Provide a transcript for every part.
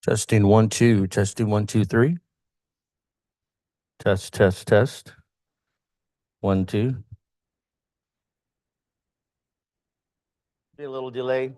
Testing 1 2, testing 1 2 3. Test, test, test. 1 2. Be a little delay.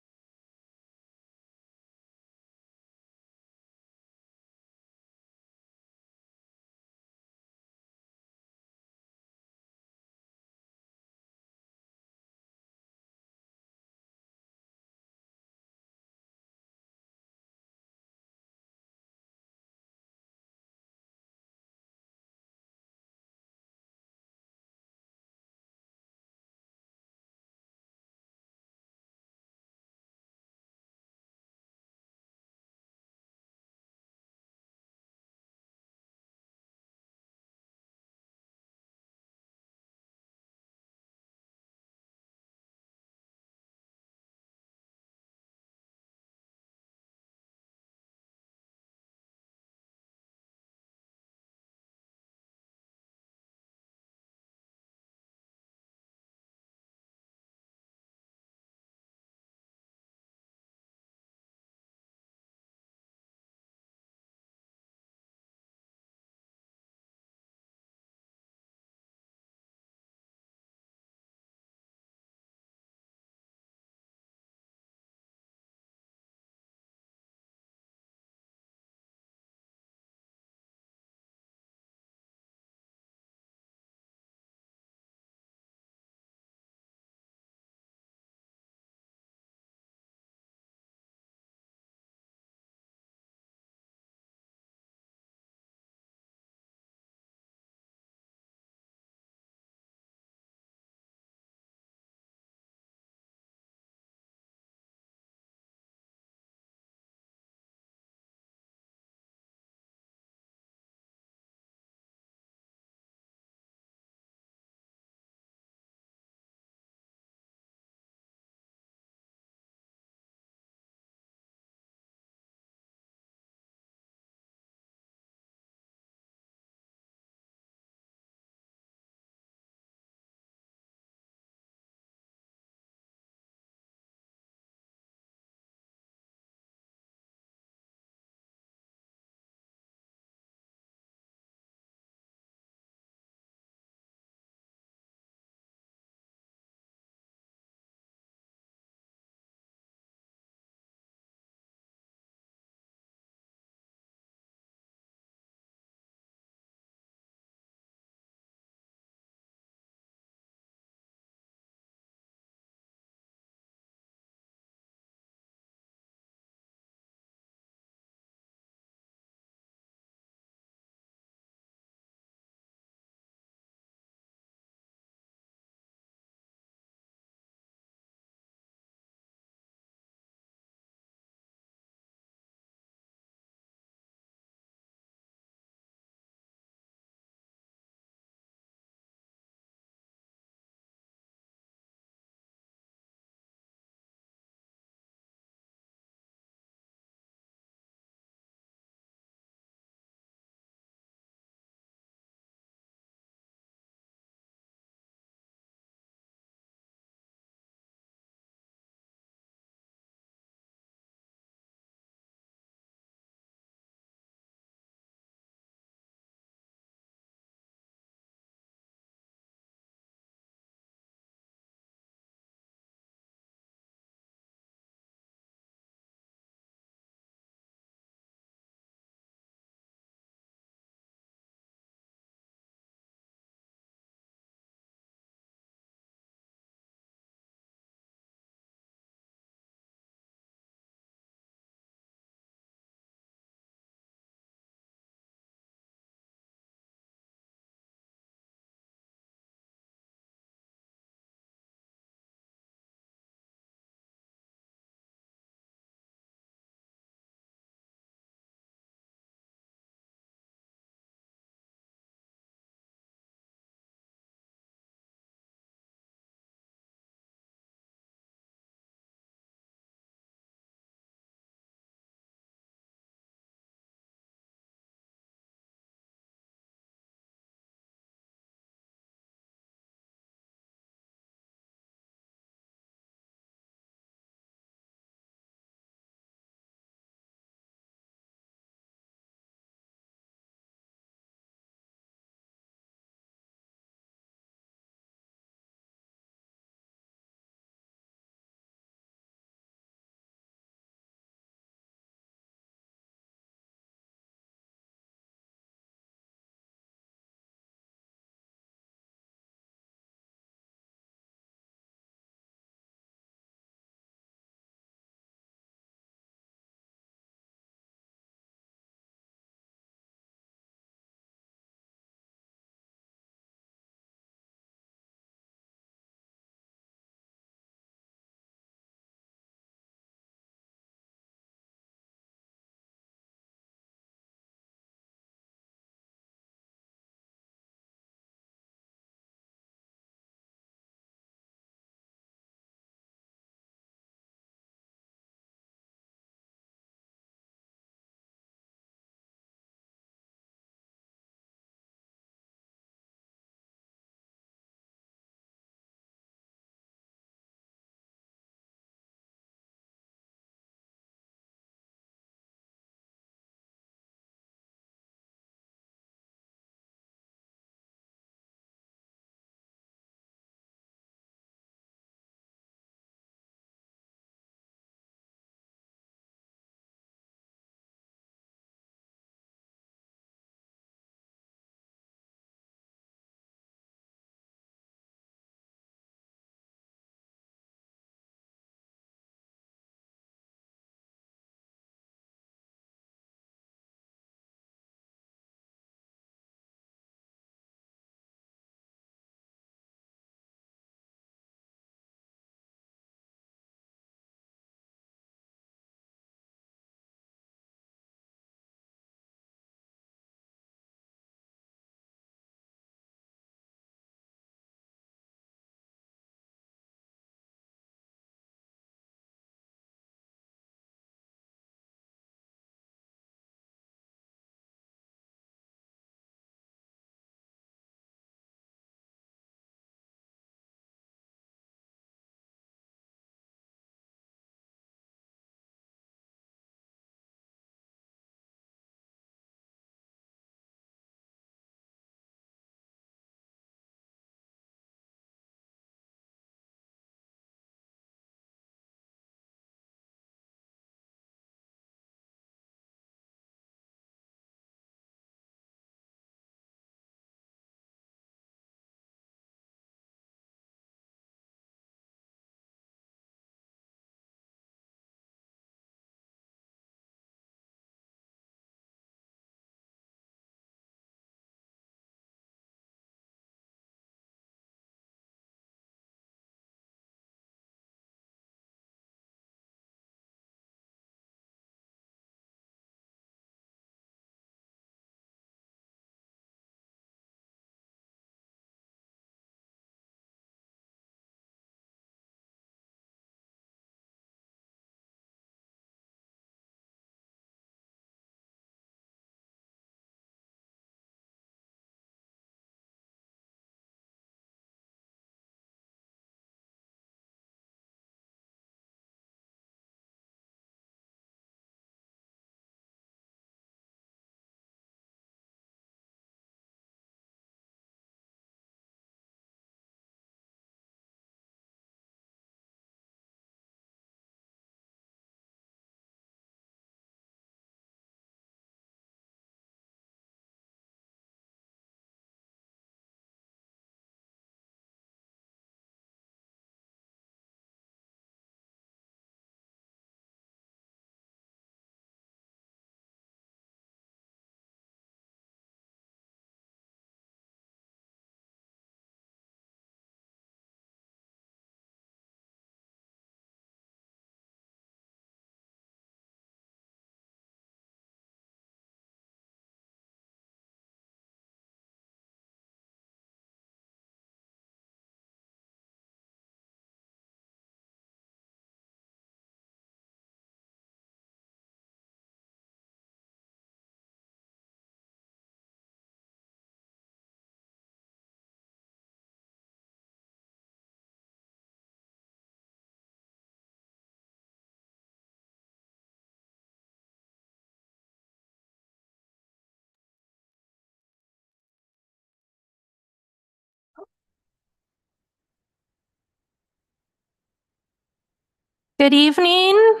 Good evening.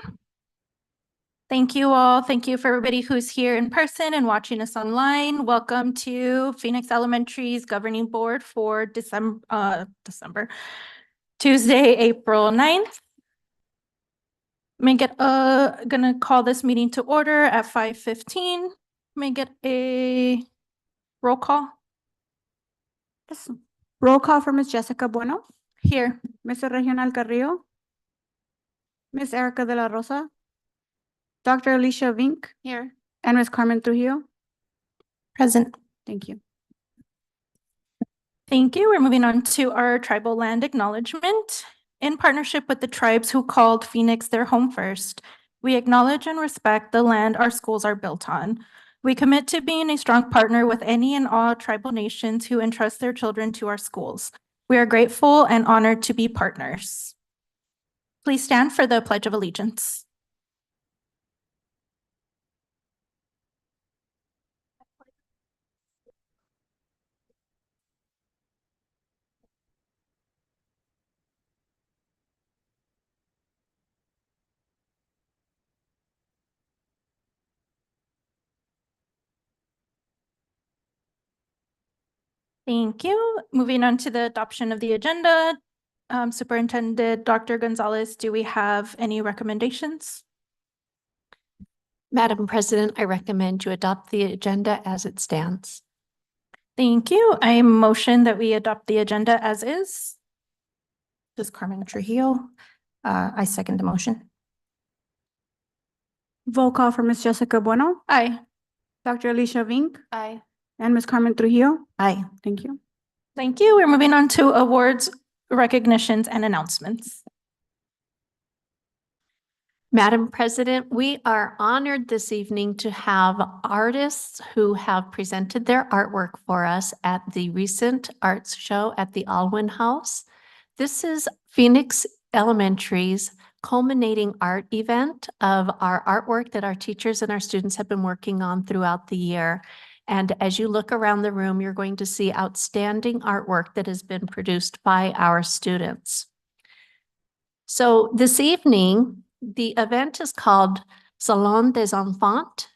Thank you all. Thank you for everybody who's here in person and watching us online. Welcome to Phoenix Elementary's Governing Board for Tuesday, April 9th. Gonna call this meeting to order at 5:15. May I get a roll call? Yes. Roll call for Ms. Jessica Bueno, Here. Mr. Regional Carrillo, Ms. Erica de la Rosa, Dr. Alicia Vink, Here. and Ms. Carmen Trujillo. Present. Thank you. Thank you. We're moving on to our tribal land acknowledgement. In partnership with the tribes who called Phoenix their home first, we acknowledge and respect the land our schools are built on. We commit to being a strong partner with any and all tribal nations who entrust their children to our schools. We are grateful and honored to be partners. Please stand for the Pledge of Allegiance. Thank you. Moving on to the adoption of the agenda. Superintendent Dr. Gonzalez, do we have any recommendations? Madam President, I recommend you adopt the agenda as it stands. Thank you. I motion that we adopt the agenda as is. This is Carmen Trujillo. I second the motion. Roll call for Ms. Jessica Bueno, Aye. Dr. Alicia Vink, Aye. and Ms. Carmen Trujillo. Aye. Thank you. Thank you. We're moving on to awards, recognitions, and announcements. Madam President, we are honored this evening to have artists who have presented their artwork for us at the recent arts show at the Alwyn House. This is Phoenix Elementary's culminating art event of our artwork that our teachers and our students have been working on throughout the year. And as you look around the room, you're going to see outstanding artwork that has been produced by our students. So this evening, the event is called Salon des Enfants.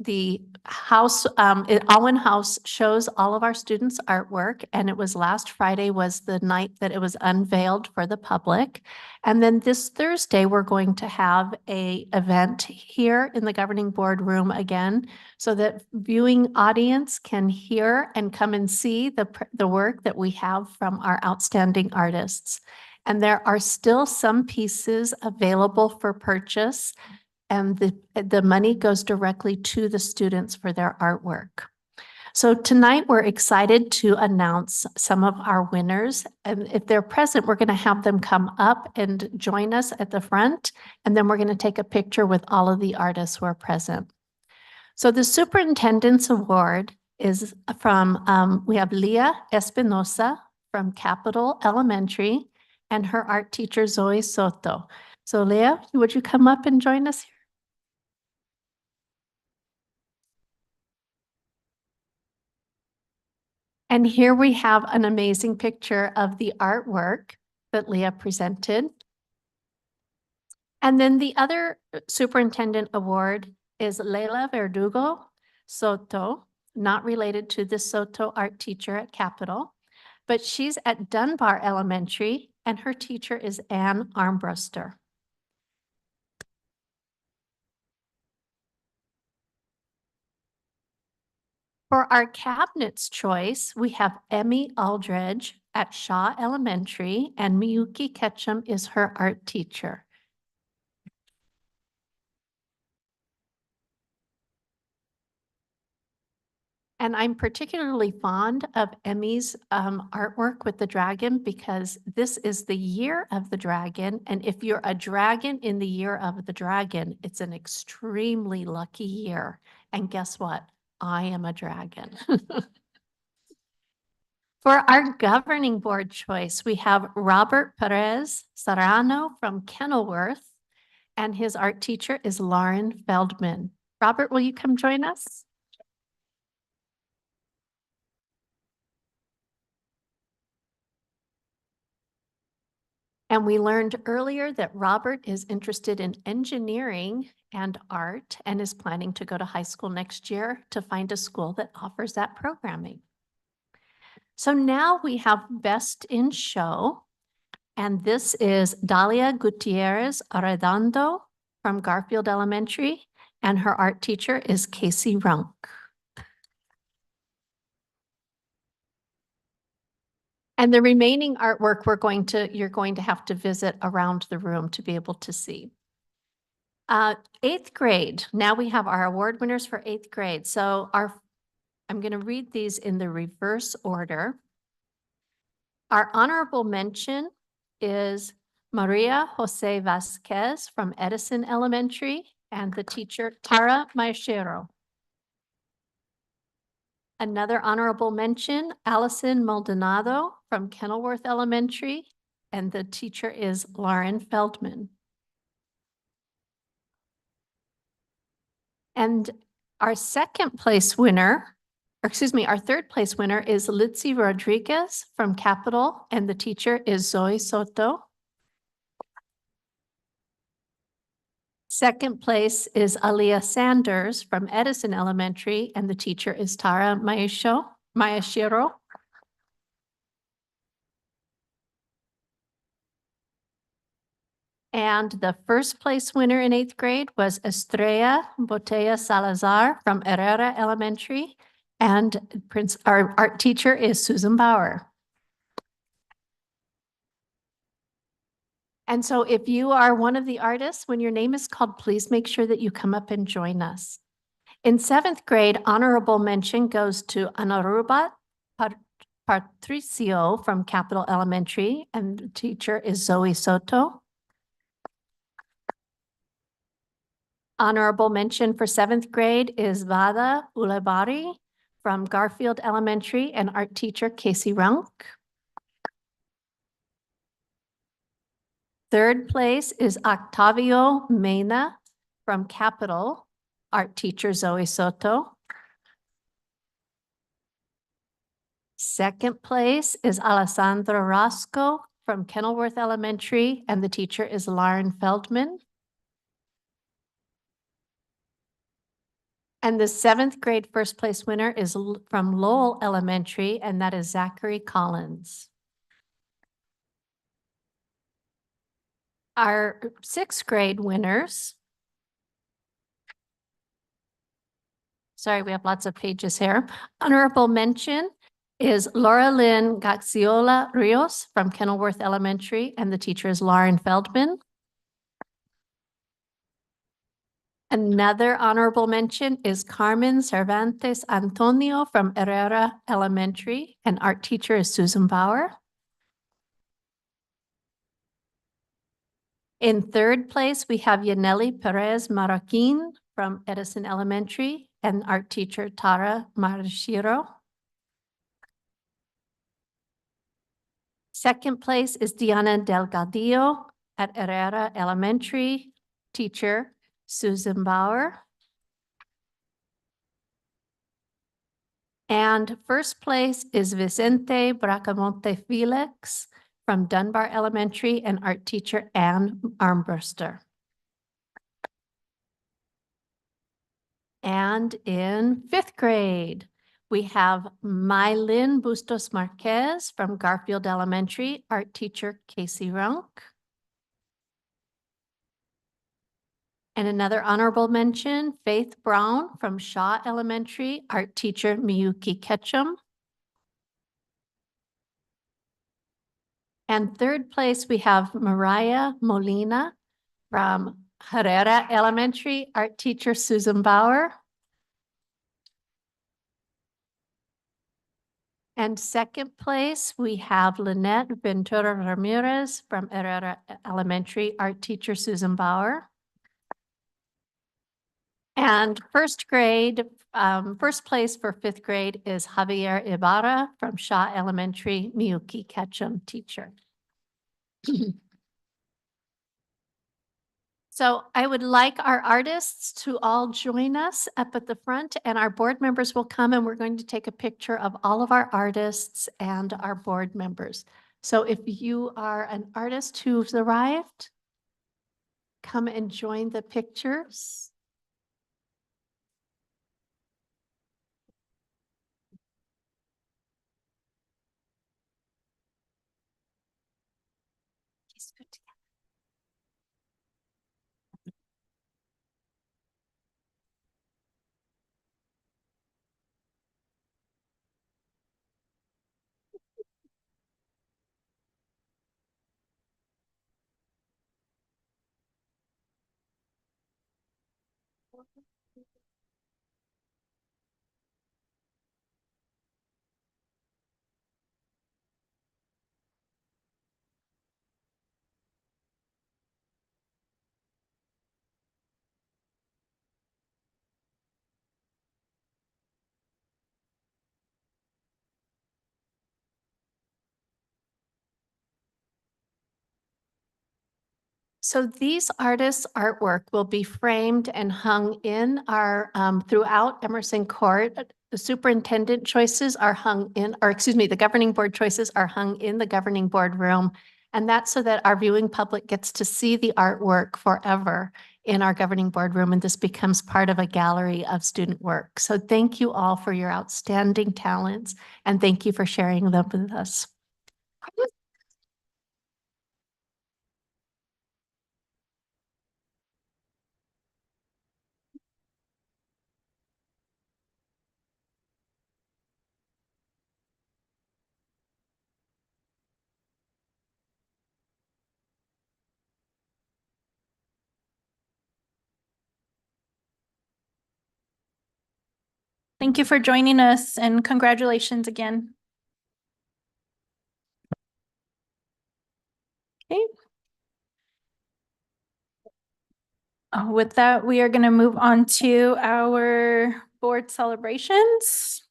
The house, Alwyn House shows all of our students' artwork, and it was last Friday was the night that it was unveiled for the public. And then this Thursday, we're going to have an event here in the governing board room again, so that viewing audience can hear and come and see the work that we have from our outstanding artists. And there are still some pieces available for purchase, and the money goes directly to the students for their artwork. So tonight we're excited to announce some of our winners. And if they're present, we're going to have them come up and join us at the front. And then we're going to take a picture with all of the artists who are present. So the Superintendent's Award is from, we have Leah Espinosa from Capital Elementary, and her art teacher, Zoe Soto. So Leah, would you come up and join us here? And here we have an amazing picture of the artwork that Leah presented. And then the other superintendent award is Leila Verdugo Soto, not related to the Soto art teacher at Capital, but she's at Dunbar Elementary, and her teacher is Ann Armbruster. For our cabinet's choice, we have Emmy Aldridge at Shaw Elementary, and Miyuki Ketchum is her art teacher. And I'm particularly fond of Emmy's artwork with the dragon, because this is the year of the dragon. And if you're a dragon in the year of the dragon, it's an extremely lucky year. And guess what? I am a dragon. For our governing board choice, we have Robert Perez Serrano from Kenilworth, and his art teacher is Lauren Feldman. Robert, will you come join us? And we learned earlier that Robert is interested in engineering and art and is planning to go to high school next year to find a school that offers that programming. So now we have Best in Show, and this is Dalia Gutierrez Arredondo from Garfield Elementary, and her art teacher is Casey Runk. And the remaining artwork you're going to have to visit around the room to be able to see. 8th grade, now we have our award winners for 8th grade. So I'm going to read these in the reverse order. Our honorable mention is Maria Jose Vasquez from Edison Elementary and the teacher Tara Maeshiro. Another honorable mention, Allison Maldonado from Kenilworth Elementary, and the teacher is Lauren Feldman. And our third place winner is Litzy Rodriguez from Capital, and the teacher is Zoe Soto. Second place is Aliyah Sanders from Edison Elementary, and the teacher is Tara Maeshiro. And the first place winner in 8th grade was Estrella Botella Salazar from Herrera Elementary, and our art teacher is Susan Bauer. And so if you are one of the artists, when your name is called, please make sure that you come up and join us. In 7th grade, honorable mention goes to Anarubat Patricio from Capital Elementary, and the teacher is Zoe Soto. Honorable mention for 7th grade is Vada Ulebari from Garfield Elementary, and art teacher Casey Runk. Third place is Octavio Mena from Capital, art teacher Zoe Soto. Second place is Alessandra Roscoe from Kenilworth Elementary, and the teacher is Lauren Feldman. And the 7th grade first place winner is from Lowell Elementary, and that is Zachary Collins. Our 6th grade winners. Sorry, we have lots of pages here. Honorable mention is Laura Lynn Gaxiola Rios from Kenilworth Elementary, and the teacher is Lauren Feldman. Another honorable mention is Carmen Cervantes Antonio from Herrera Elementary, and art teacher is Susan Bauer. In third place, we have Yaneli Perez Marroquin from Edison Elementary, and art teacher Tara Maeshiro. Second place is Diana Delgadillo at Herrera Elementary, teacher Susan Bauer. And first place is Vicente Bracamonte Felix from Dunbar Elementary, and art teacher Anne Armbruster. And in 5th grade, we have Mylin Bustos Marquez from Garfield Elementary, art teacher Casey Runk. And another honorable mention, Faith Brown from Shaw Elementary, art teacher Miyuki Ketchum. And third place, we have Mariah Molina from Herrera Elementary, art teacher Susan Bauer. And second place, we have Lynette Ventura Ramirez from Herrera Elementary, art teacher Susan Bauer. And first grade, first place for 5th grade is Javier Ibarra from Shaw Elementary, Miyuki Ketchum, teacher. So I would like our artists to all join us up at the front, and our board members will come, and we're going to take a picture of all of our artists and our board members. So if you are an artist who's arrived, come and join the pictures. He's good together. So these artists' artwork will be framed and hung in our, throughout Emerson Court. The superintendent choices are hung in, or excuse me, the governing board choices are hung in the governing board room. And that's so that our viewing public gets to see the artwork forever in our governing board room, and this becomes part of a gallery of student work. So thank you all for your outstanding talents, and thank you for sharing them with us. Thank you for joining us and congratulations again. Okay. With that, we are going to move on to our board celebrations.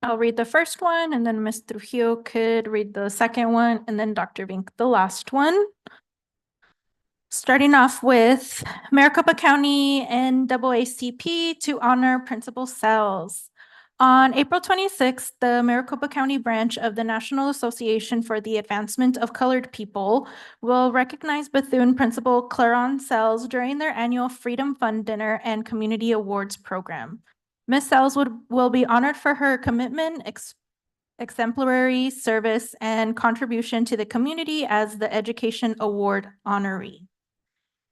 I'll read the first one and then Ms. Trujillo could read the second one and then Dr. Vink the last one. Starting off with Maricopa County NAACP to honor Principal Sells. On April 26th, the Maricopa County branch of the National Association for the Advancement of Colored People will recognize Bethune Principal Claron Sells during their annual Freedom Fund Dinner and Community Awards program. Ms. Sells will be honored for her commitment, exemplary service, and contribution to the community as the Education Award honoree.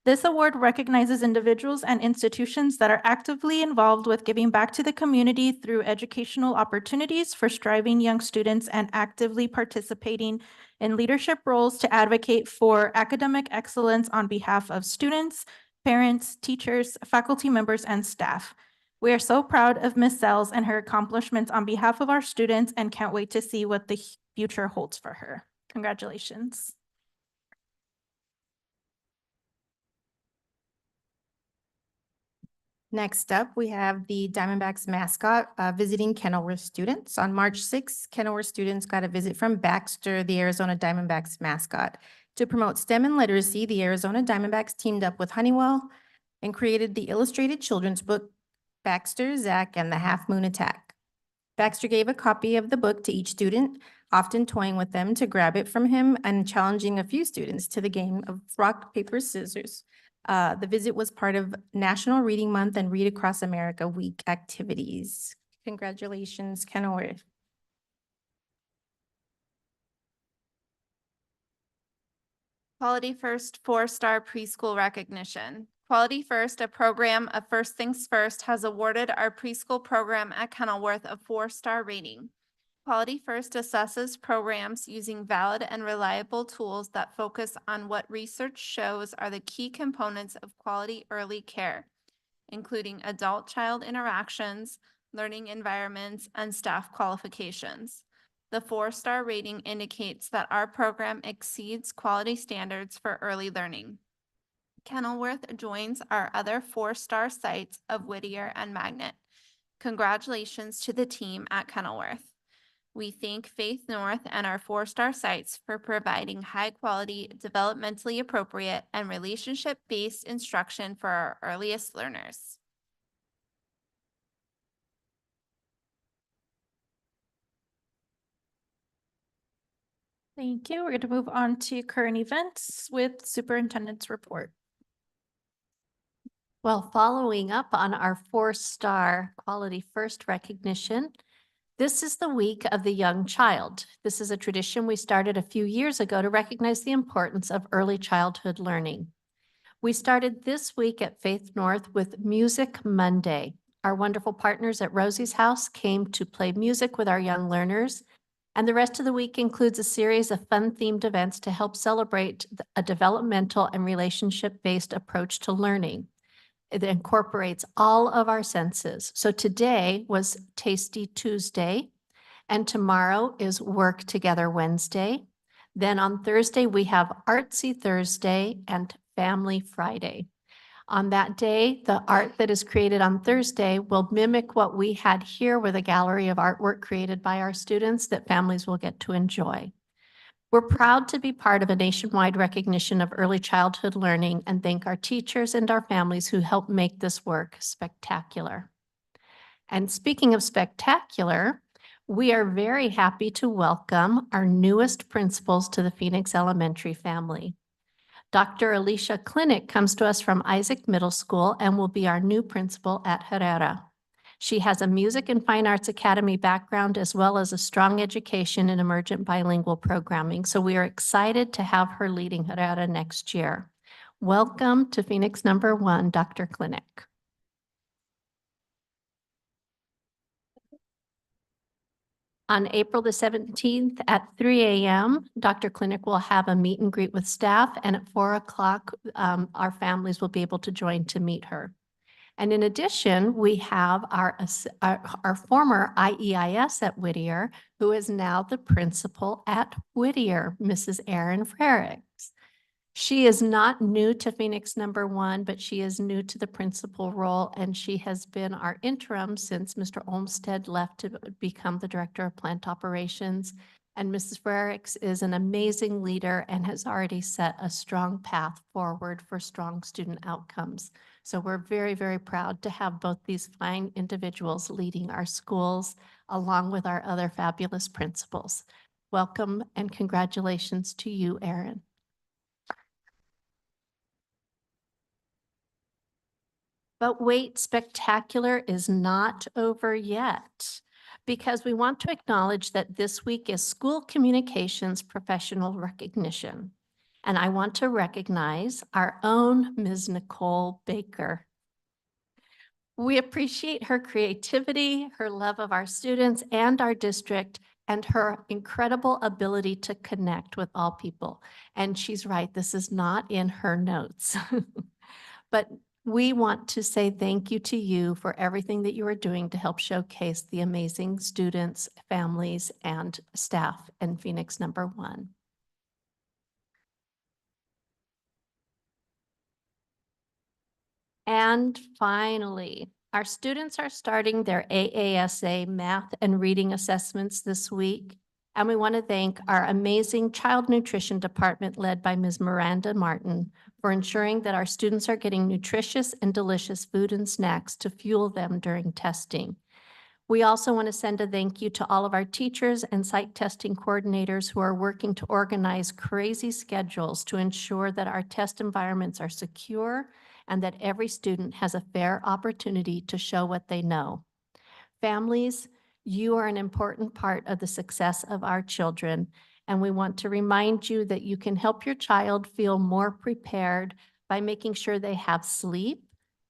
This award recognizes individuals and institutions that are actively involved with giving back to the community through educational opportunities for striving young students and actively participating in leadership roles to advocate for academic excellence on behalf of students, parents, teachers, faculty members, and staff. We are so proud of Ms. Sells and her accomplishments on behalf of our students and can't wait to see what the future holds for her. Congratulations. Next up, we have the Diamondbacks mascot visiting Kenilworth students. On March 6th, Kenilworth students got a visit from Baxter, the Arizona Diamondbacks mascot. To promote STEM and literacy, the Arizona Diamondbacks teamed up with Honeywell and created the illustrated children's book, Baxter, Zach, and the Half Moon Attack. Baxter gave a copy of the book to each student, often toying with them to grab it from him and challenging a few students to the game of rock, paper, scissors. The visit was part of National Reading Month and Read Across America Week activities. Congratulations, Kenilworth. Quality First 4-star preschool recognition. Quality First, a program of First Things First, has awarded our preschool program at Kenilworth a 4-star rating. Quality First assesses programs using valid and reliable tools that focus on what research shows are the key components of quality early care, including adult-child interactions, learning environments, and staff qualifications. The 4-star rating indicates that our program exceeds quality standards for early learning. Kenilworth joins our other 4-star sites of Whittier and Magnet. Congratulations to the team at Kenilworth. We thank Faith North and our 4-star sites for providing high-quality, developmentally appropriate, and relationship-based instruction for our earliest learners. Thank you. We're going to move on to current events with superintendent's report. Well, following up on our 4-star Quality First recognition, this is the week of the young child. This is a tradition we started a few years ago to recognize the importance of early childhood learning. We started this week at Faith North with Music Monday. Our wonderful partners at Rosie's House came to play music with our young learners, and the rest of the week includes a series of fun-themed events to help celebrate a developmental and relationship-based approach to learning. It incorporates all of our senses. So today was Tasty Tuesday, and tomorrow is Work Together Wednesday. Then on Thursday, we have Artsy Thursday and Family Friday. On that day, the art that is created on Thursday will mimic what we had here with a gallery of artwork created by our students that families will get to enjoy. We're proud to be part of a nationwide recognition of early childhood learning and thank our teachers and our families who help make this work spectacular. And speaking of spectacular, we are very happy to welcome our newest principals to the Phoenix Elementary family. Dr. Alicia Clinic comes to us from Isaac Middle School and will be our new principal at Herrera. She has a Music and Fine Arts Academy background as well as a strong education in emergent bilingual programming. So we are excited to have her leading Herrera next year. Welcome to Phoenix #1, Dr. Clinic. On April the 17th at 3 a.m., Dr. Clinic will have a meet and greet with staff, and at 4 o'clock, our families will be able to join to meet her. And in addition, we have our former IEIS at Whittier, who is now the principal at Whittier, Mrs. Erin Frericks. She is not new to Phoenix #1, but she is new to the principal role, and she has been our interim since Mr. Olmsted left to become the director of plant operations. And Mrs. Frericks is an amazing leader and has already set a strong path forward for strong student outcomes. So we're very, very proud to have both these fine individuals leading our schools along with our other fabulous principals. Welcome and congratulations to you, Erin. But wait, spectacular is not over yet, because we want to acknowledge that this week is School Communications Professional Recognition. And I want to recognize our own Ms. Nicole Baker. We appreciate her creativity, her love of our students and our district, and her incredible ability to connect with all people. And she's right, this is not in her notes. But we want to say thank you to you for everything that you are doing to help showcase the amazing students, families, and staff in Phoenix #1. And finally, our students are starting their AASA math and reading assessments this week. And we want to thank our amazing child nutrition department led by Ms. Miranda Martin for ensuring that our students are getting nutritious and delicious food and snacks to fuel them during testing. We also want to send a thank you to all of our teachers and site testing coordinators who are working to organize crazy schedules to ensure that our test environments are secure and that every student has a fair opportunity to show what they know. Families, you are an important part of the success of our children, and we want to remind you that you can help your child feel more prepared by making sure they have sleep,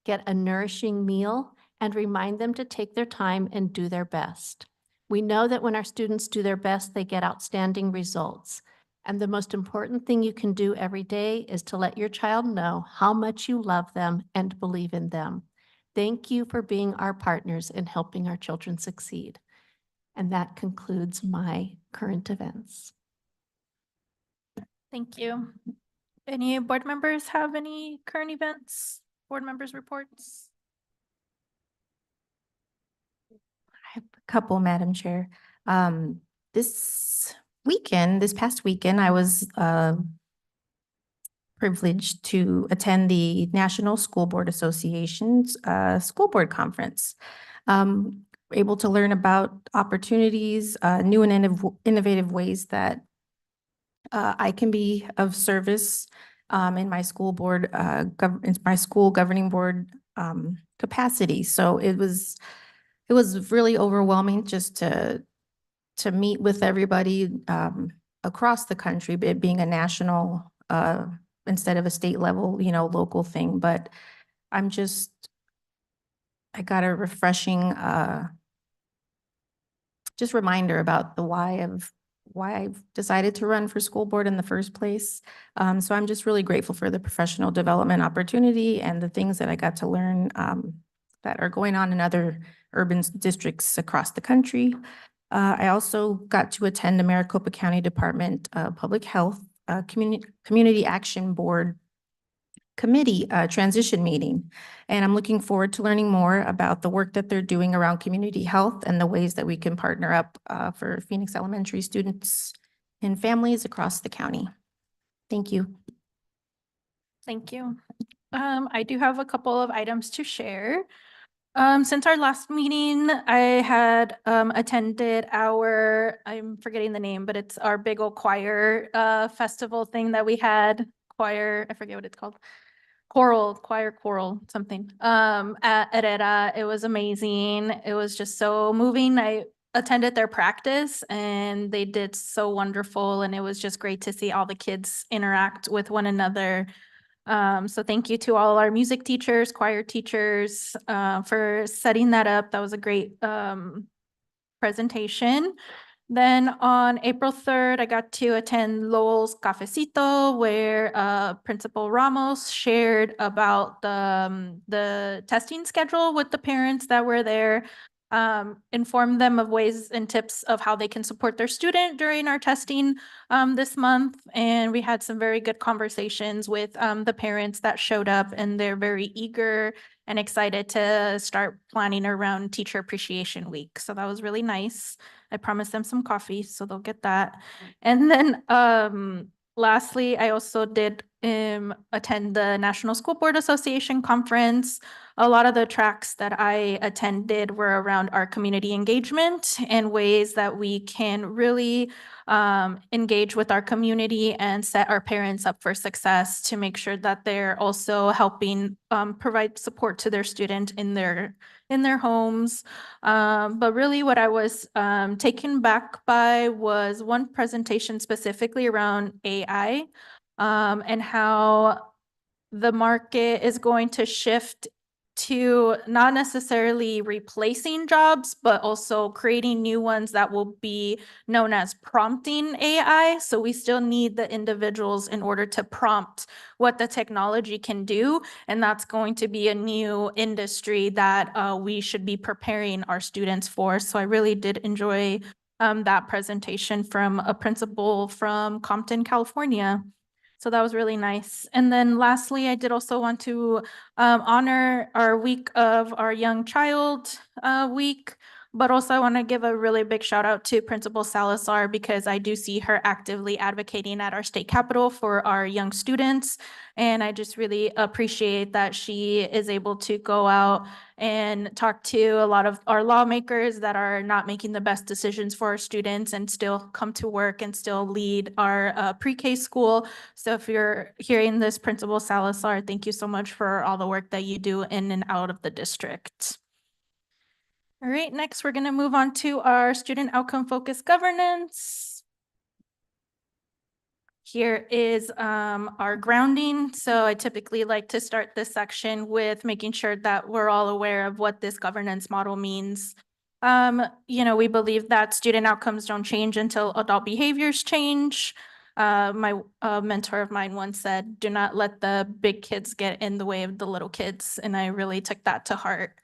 get a nourishing meal, and remind them to take their time and do their best. We know that when our students do their best, they get outstanding results. And the most important thing you can do every day is to let your child know how much you love them and believe in them. Thank you for being our partners in helping our children succeed. And that concludes my current events. Thank you. Any board members have any current events? Board members' reports? I have a couple, Madam Chair. This past weekend, I was privileged to attend the National School Board Association's School Board Conference. Able to learn about opportunities, new and innovative ways that I can be of service in my school board, in my school governing board capacity. So it was really overwhelming just to meet with everybody across the country, it being a national instead of a state level, local thing. But I got a refreshing just reminder about the why I've decided to run for school board in the first place. So I'm just really grateful for the professional development opportunity and the things that I got to learn that are going on in other urban districts across the country. I also got to attend the Maricopa County Department of Public Health Community Action Board Committee transition meeting. And I'm looking forward to learning more about the work that they're doing around community health and the ways that we can partner up for Phoenix Elementary students and families across the county. Thank you. Thank you. I do have a couple of items to share. Since our last meeting, I had attended I'm forgetting the name, but it's our big old choir festival thing that we had. Choir, I forget what it's called. Choral, something. At Herrera, it was amazing. It was just so moving. I attended their practice and they did so wonderful, and it was just great to see all the kids interact with one another. So thank you to all our music teachers, choir teachers, for setting that up. That was a great presentation. Then on April 3rd, I got to attend Lowell's Cafecito, where Principal Ramos shared about the testing schedule with the parents that were there, informed them of ways and tips of how they can support their student during our testing this month. And we had some very good conversations with the parents that showed up, and they're very eager and excited to start planning around Teacher Appreciation Week. So that was really nice. I promised them some coffee, so they'll get that. And then lastly, I also did attend the National School Board Association conference. A lot of the tracks that I attended were around our community engagement and ways that we can really engage with our community and set our parents up for success to make sure that they're also helping provide support to their student in their homes. But really what I was taken back by was one presentation specifically around AI and how the market is going to shift to not necessarily replacing jobs, but also creating new ones that will be known as prompting AI. So we still need the individuals in order to prompt what the technology can do. And that's going to be a new industry that we should be preparing our students for. So I really did enjoy that presentation from a principal from Compton, California. So that was really nice. And then lastly, I did also want to honor our week of our young child week, but also I want to give a really big shout out to Principal Salazar, because I do see her actively advocating at our state capitol for our young students. And I just really appreciate that she is able to go out and talk to a lot of our lawmakers that are not making the best decisions for our students and still come to work and still lead our pre-K school. So if you're hearing this, Principal Salazar, thank you so much for all the work that you do in and out of the district. All right, next we're going to move on to our student outcome focused governance. Here is our grounding. So I typically like to start this section with making sure that we're all aware of what this governance model means. We believe that student outcomes don't change until adult behaviors change. My mentor of mine once said, "Do not let the big kids get in the way of the little kids." And I really took that to heart.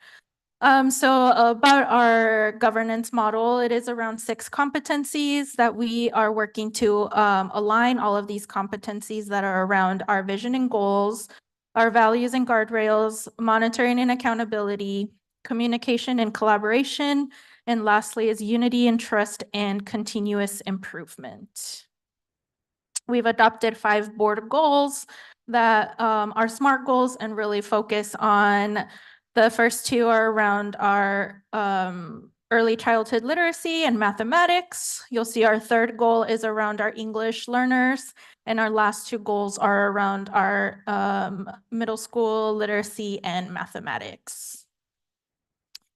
So about our governance model, it is around 6 competencies that we are working to align all of these competencies that are around our vision and goals, our values and guardrails, monitoring and accountability, communication and collaboration, and lastly is unity and trust and continuous improvement. We've adopted 5 board goals that are SMART goals and really focus on the first 2 are around our early childhood literacy and mathematics. You'll see our third goal is around our English learners, and our last two goals are around our middle school literacy and mathematics.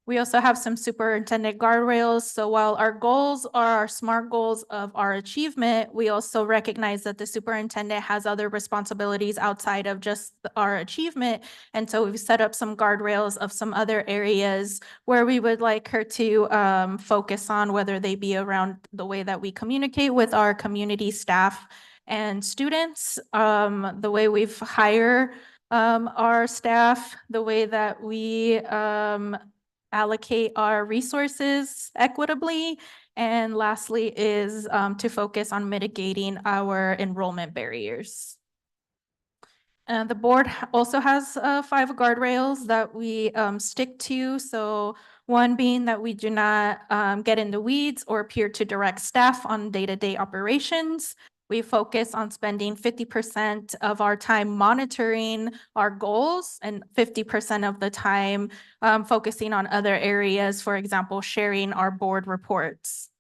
We also have some superintendent guardrails. So while our goals are our SMART goals of our achievement, we also recognize that the superintendent has other responsibilities outside of just our achievement. And so we've set up some guardrails of some other areas where we would like her to focus on, whether they be around the way that we communicate with our community staff and students, the way we've hire our staff, the way that we allocate our resources equitably. And lastly is to focus on mitigating our enrollment barriers. The board also has 5 guardrails that we stick to. So one being that we do not get in the weeds or appear to direct staff on day-to-day operations. We focus on spending 50% of our time monitoring our goals and 50% of the time focusing on other areas, for example, sharing our board reports.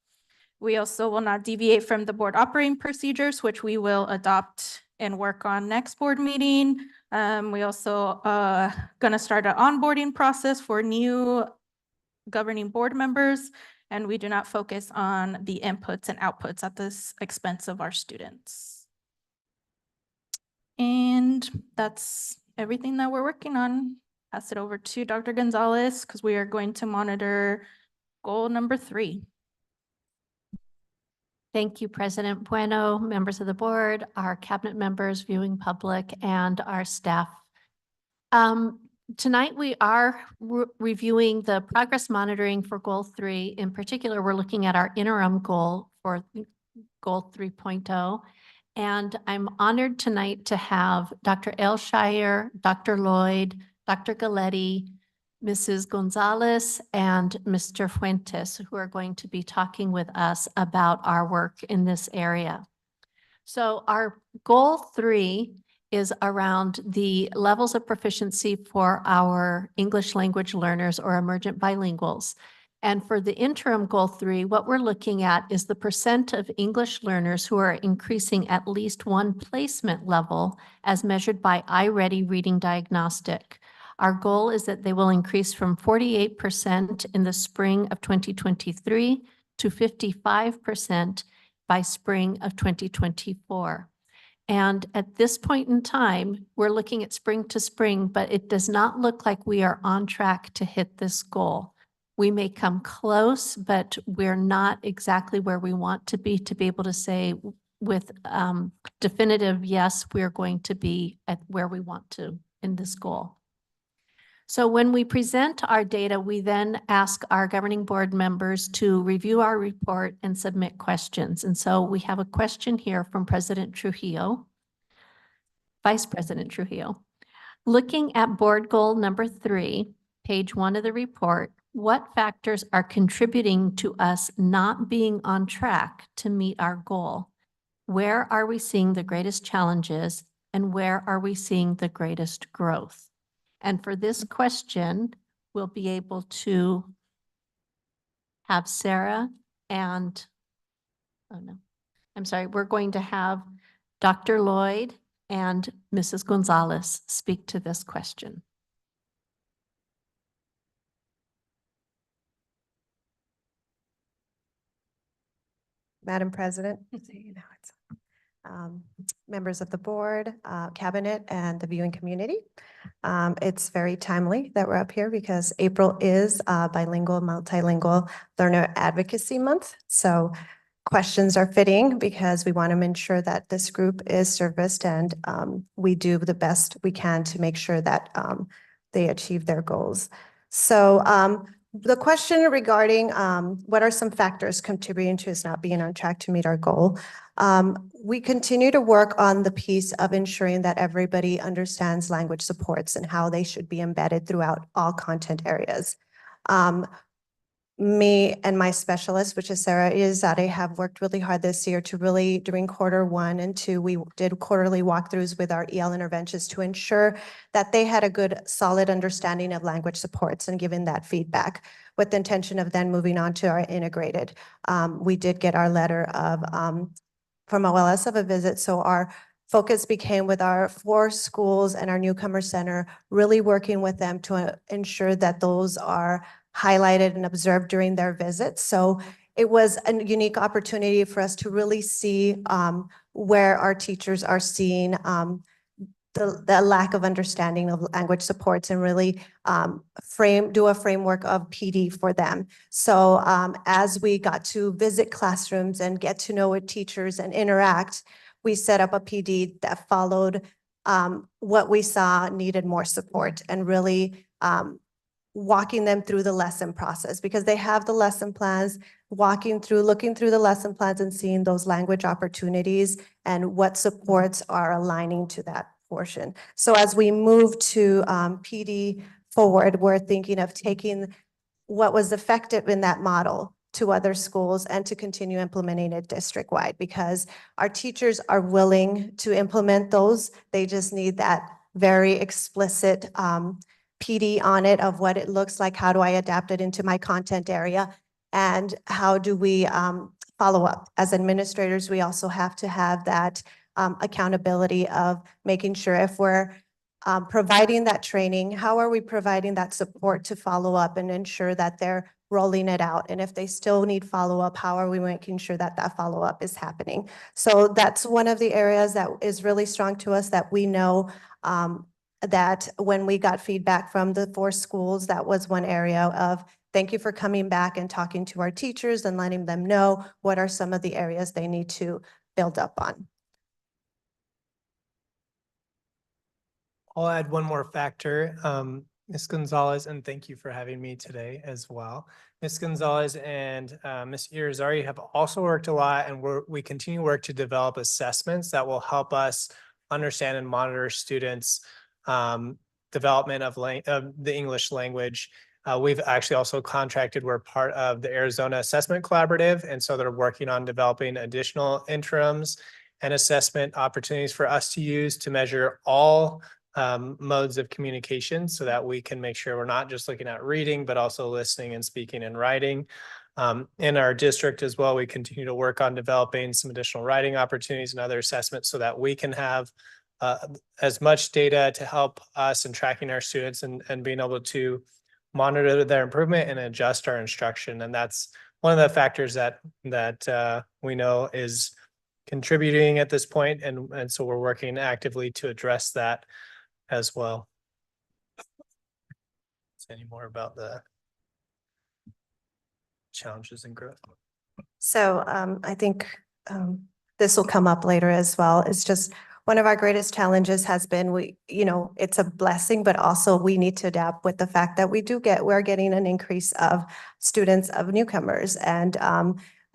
We also will not deviate from the board operating procedures, which we will adopt and work on next board meeting. We also gonna start an onboarding process for new governing board members, and we do not focus on the inputs and outputs at the expense of our students. And that's everything that we're working on. Pass it over to Dr. Gonzalez because we are going to monitor goal number 3. Thank you, President Bueno, members of the board, our cabinet members, viewing public, and our staff. Tonight, we are reviewing the progress monitoring for Goal 3. In particular, we're looking at our interim goal for Goal 3.0. And I'm honored tonight to have Dr. Elshire, Dr. Lloyd, Dr. Galetti, Mrs. Gonzalez, and Mr. Fuentes, who are going to be talking with us about our work in this area. So our Goal 3 is around the levels of proficiency for our English language learners or emergent bilinguals. And for the interim Goal 3, what we're looking at is the percent of English learners who are increasing at least one placement level as measured by iReady Reading Diagnostic. Our goal is that they will increase from 48% in the spring of 2023 to 55% by spring of 2024. And at this point in time, we're looking at spring to spring, but it does not look like we are on track to hit this goal. We may come close, but we're not exactly where we want to be able to say with definitive, yes, we're going to be at where we want to in this goal. So when we present our data, we then ask our governing board members to review our report and submit questions. And so we have a question here from President Trujillo, Vice President Trujillo. Looking at board goal number 3, page 1 of the report, what factors are contributing to us not being on track to meet our goal? Where are we seeing the greatest challenges and where are we seeing the greatest growth? And for this question, we'll be able to have Sarah and, we're going to have Dr. Lloyd and Mrs. Gonzalez speak to this question. Madam President, members of the board, cabinet, and the viewing community. It's very timely that we're up here because April is Bilingual Multilingual Learner Advocacy Month. So questions are fitting because we want to ensure that this group is serviced and we do the best we can to make sure that they achieve their goals. So the question regarding what are some factors contributing to us not being on track to meet our goal? We continue to work on the piece of ensuring that everybody understands language supports and how they should be embedded throughout all content areas. me and my specialist, which is Sarah Irizarry, have worked really hard this year to really, during quarter 1 and 2, we did quarterly walkthroughs with our EL interventionists to ensure that they had a good, solid understanding of language supports and giving that feedback with the intention of then moving on to our integrated. We did get our letter of, from OLS of a visit, so our focus became with our 4 schools and our newcomer center, really working with them to ensure that those are highlighted and observed during their visits. So it was a unique opportunity for us to really see where our teachers are seeing the lack of understanding of language supports and really do a framework of PD for them. So as we got to visit classrooms and get to know with teachers and interact, we set up a PD that followed what we saw needed more support and really walking them through the lesson process because they have the lesson plans, looking through the lesson plans and seeing those language opportunities and what supports are aligning to that portion. So as we move to PD forward, we're thinking of taking what was effective in that model to other schools and to continue implementing it district-wide because our teachers are willing to implement those. They just need that very explicit PD on it of what it looks like, how do I adapt it into my content area, and how do we follow up. As administrators, we also have to have that accountability of making sure if we're providing that training, how are we providing that support to follow up and ensure that they're rolling it out? And if they still need follow-up, how are we making sure that that follow-up is happening? So that's one of the areas that is really strong to us that we know that when we got feedback from the 4 schools, that was one area of thank you for coming back and talking to our teachers and letting them know what are some of the areas they need to build up on. I'll add one more factor. Ms. Gonzalez, and thank you for having me today as well. Ms. Gonzalez and Ms. Irizarry have also worked a lot and we continue work to develop assessments that will help us understand and monitor students' development of the English language. We've actually also contracted, we're part of the Arizona Assessment Collaborative, and so they're working on developing additional interims and assessment opportunities for us to use to measure all modes of communication so that we can make sure we're not just looking at reading, but also listening and speaking and writing. In our district as well, we continue to work on developing some additional writing opportunities and other assessments so that we can have as much data to help us in tracking our students and being able to monitor their improvement and adjust our instruction. And that's one of the factors that we know is contributing at this point. And so we're working actively to address that as well. Any more about the challenges and growth? So I think this will come up later as well. It's just one of our greatest challenges has been it's a blessing, but also we need to adapt with the fact that we're getting an increase of students of newcomers and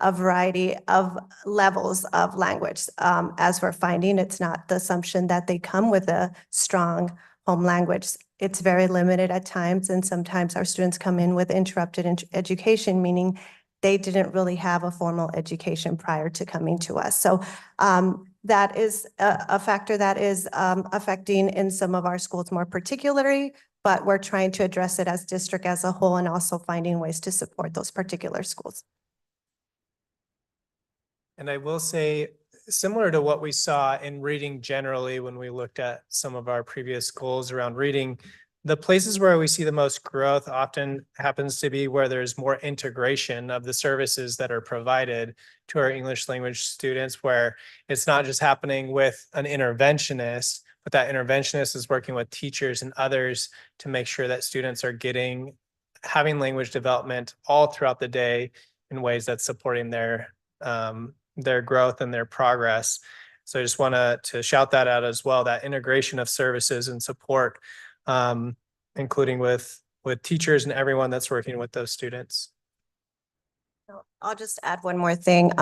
a variety of levels of language. As we're finding, it's not the assumption that they come with a strong home language. It's very limited at times, and sometimes our students come in with interrupted education, meaning they didn't really have a formal education prior to coming to us. So that is a factor that is affecting in some of our schools more particularly, but we're trying to address it as district as a whole and also finding ways to support those particular schools. And I will say, similar to what we saw in reading generally when we looked at some of our previous goals around reading, the places where we see the most growth often happens to be where there's more integration of the services that are provided to our English language students, where it's not just happening with an interventionist, but that interventionist is working with teachers and others to make sure that students are having language development all throughout the day in ways that's supporting their growth and their progress. So I just want to shout that out as well, that integration of services and support, including with teachers and everyone that's working with those students. I'll just add one more thing.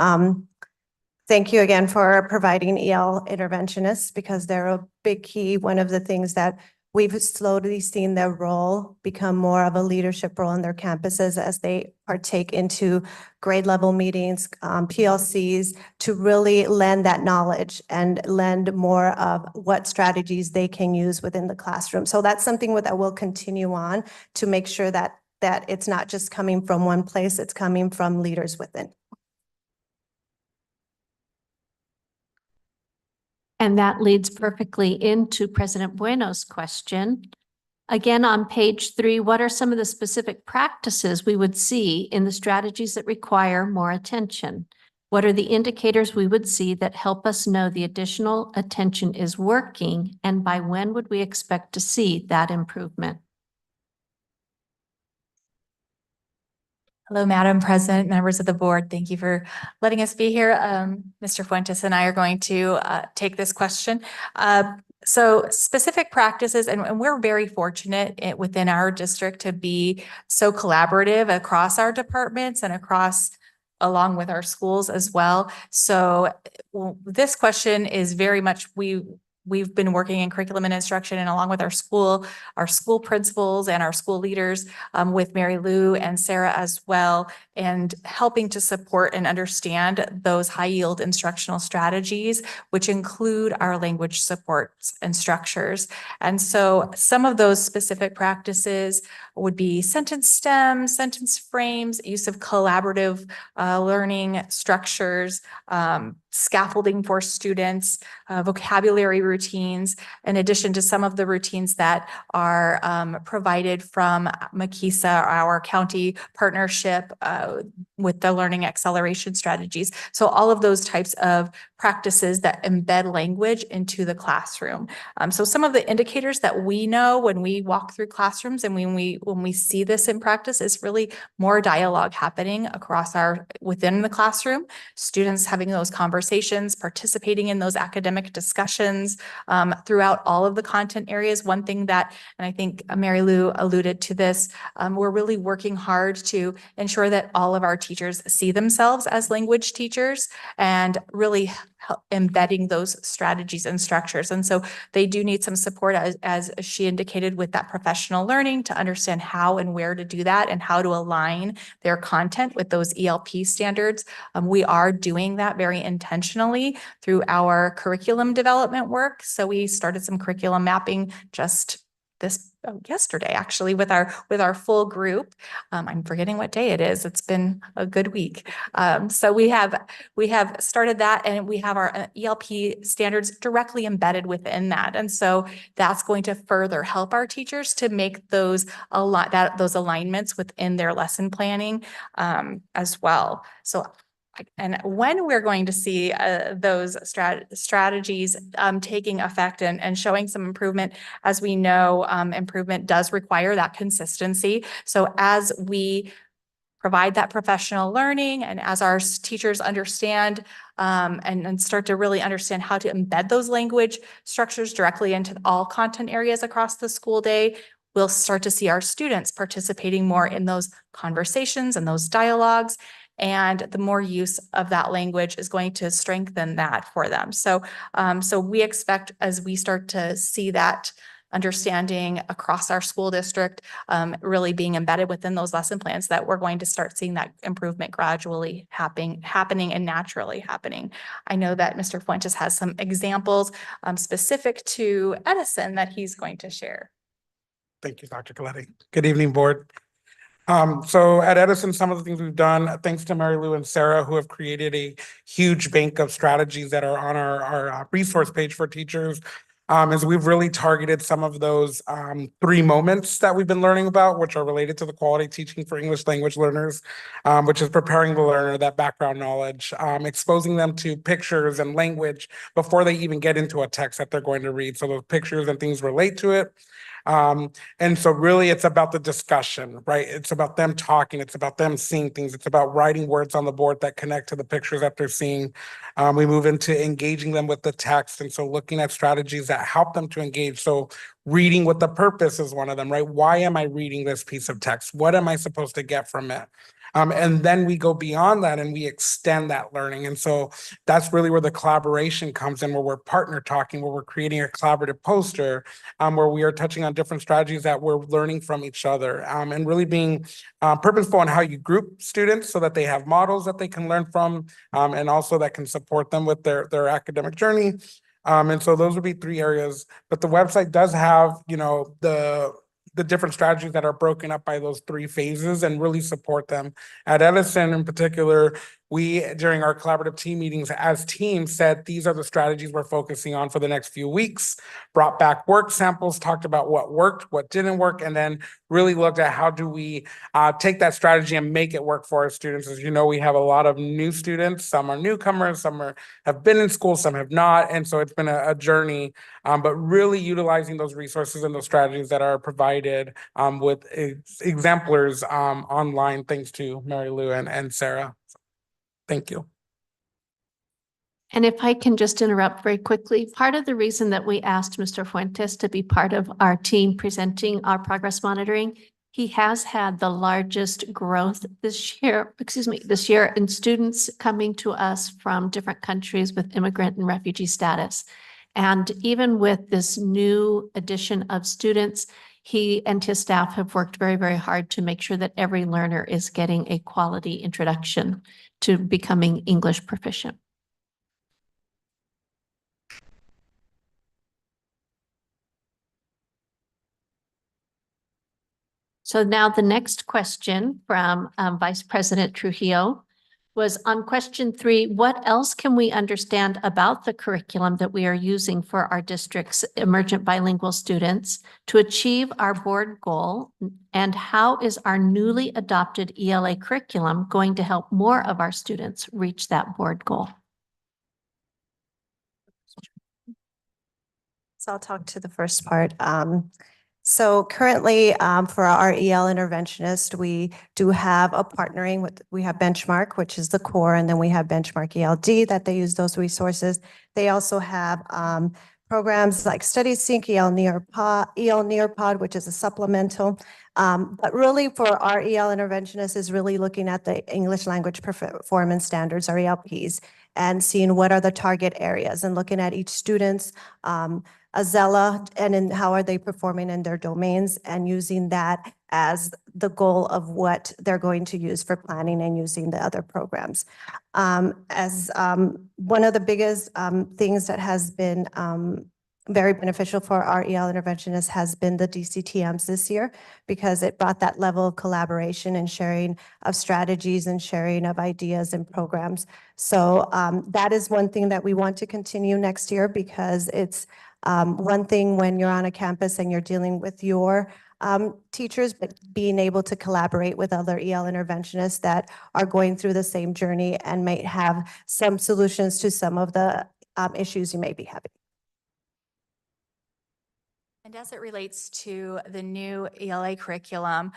Thank you again for providing EL interventionists because they're a big key. One of the things that we've slowly seen their role become more of a leadership role in their campuses as they partake into grade level meetings, PLCs, to really lend that knowledge and lend more of what strategies they can use within the classroom. So that's something that will continue on to make sure that it's not just coming from one place, it's coming from leaders within. And that leads perfectly into President Bueno's question. Again, on page 3, what are some of the specific practices we would see in the strategies that require more attention? What are the indicators we would see that help us know the additional attention is working? And by when would we expect to see that improvement? Hello, Madam President, members of the board. Thank you for letting us be here. Mr. Fuentes and I are going to take this question. So specific practices, and we're very fortunate within our district to be so collaborative across our departments and along with our schools as well. So this question is very much, we've been working in curriculum and instruction and along with our school principals and our school leaders with Mary Lou and Sarah as well, and helping to support and understand those high yield instructional strategies, which include our language supports and structures. And so some of those specific practices would be sentence stems, sentence frames, use of collaborative learning structures, scaffolding for students, vocabulary routines, in addition to some of the routines that are provided from MAKISA, our county partnership with the learning acceleration strategies. So all of those types of practices that embed language into the classroom. So some of the indicators that we know when we walk through classrooms and when we see this in practice is really more dialogue happening within the classroom, students having those conversations, participating in those academic discussions throughout all of the content areas. One thing that, and I think Mary Lou alluded to this, we're really working hard to ensure that all of our teachers see themselves as language teachers and really embedding those strategies and structures. And so they do need some support, as she indicated, with that professional learning to understand how and where to do that and how to align their content with those ELP standards. We are doing that very intentionally through our curriculum development work. So we started some curriculum mapping just yesterday, actually, with our full group. I'm forgetting what day it is. It's been a good week. So we have started that, and we have our ELP standards directly embedded within that. And so that's going to further help our teachers to make those alignments within their lesson planning as well. So and when we're going to see those strategies taking effect and showing some improvement, as we know, improvement does require that consistency. So as we provide that professional learning and as our teachers understand and start to really understand how to embed those language structures directly into all content areas across the school day, we'll start to see our students participating more in those conversations and those dialogues. And the more use of that language is going to strengthen that for them. So, so we expect, as we start to see that understanding across our school district, really being embedded within those lesson plans, that we're going to start seeing that improvement gradually happening and naturally happening. I know that Mr. Fuentes has some examples specific to Edison that he's going to share. Thank you, Dr. Coletti. Good evening, board. So at Edison, some of the things we've done, thanks to Mary Lou and Sarah, who have created a huge bank of strategies that are on our resource page for teachers, is we've really targeted some of those 3 moments that we've been learning about, which are related to the quality teaching for English language learners, which is preparing the learner, that background knowledge, exposing them to pictures and language before they even get into a text that they're going to read. So those pictures and things relate to it. And so really it's about the discussion, right? It's about them talking. It's about them seeing things. It's about writing words on the board that connect to the pictures that they're seeing. We move into engaging them with the text. And so looking at strategies that help them to engage. So reading with the purpose is one of them, right? Why am I reading this piece of text? What am I supposed to get from it? And then we go beyond that and we extend that learning. And so that's really where the collaboration comes in, where we're partner talking, where we're creating a collaborative poster, where we are touching on different strategies that we're learning from each other, and really being purposeful in how you group students so that they have models that they can learn from, and also that can support them with their academic journey. And so those would be 3 areas, but the website does have, the different strategies that are broken up by those 3 phases and really support them. At Edison in particular, we, during our collaborative team meetings as teams, said these are the strategies we're focusing on for the next few weeks, brought back work samples, talked about what worked, what didn't work, and then really looked at how do we take that strategy and make it work for our students. As you know, we have a lot of new students, some are newcomers, some have been in school, some have not, and so it's been a journey, but really utilizing those resources and those strategies that are provided with exemplars online, thanks to Mary Lou and Sarah. Thank you. And if I can just interrupt very quickly, part of the reason that we asked Mr. Fuentes to be part of our team presenting our progress monitoring, he has had the largest growth this year in students coming to us from different countries with immigrant and refugee status. And even with this new addition of students, he and his staff have worked very, very hard to make sure that every learner is getting a quality introduction to becoming English proficient. So now the next question from Vice President Trujillo was on question 3, what else can we understand about the curriculum that we are using for our district's emergent bilingual students to achieve our board goal? And how is our newly adopted ELA curriculum going to help more of our students reach that board goal? So I'll talk to the first part. So currently, for our EL interventionist, we do have a partnering with, we have Benchmark, which is the core, and then we have Benchmark ELD that they use those resources. They also have programs like StudySync, EL Nearpod, which is a supplemental. But really for our EL interventionist is really looking at the English language performance standards, or ELPs, and seeing what are the target areas and looking at each student's Azella and in how are they performing in their domains, and using that as the goal of what they're going to use for planning and using the other programs. As one of the biggest things that has been very beneficial for our EL interventionists has been the DCTMs this year, because it brought that level of collaboration and sharing of strategies and sharing of ideas and programs. So that is one thing that we want to continue next year, because it's one thing when you're on a campus and you're dealing with your teachers, but being able to collaborate with other EL interventionists that are going through the same journey and might have some solutions to some of the issues you may be having. And as it relates to the new ELA curriculum,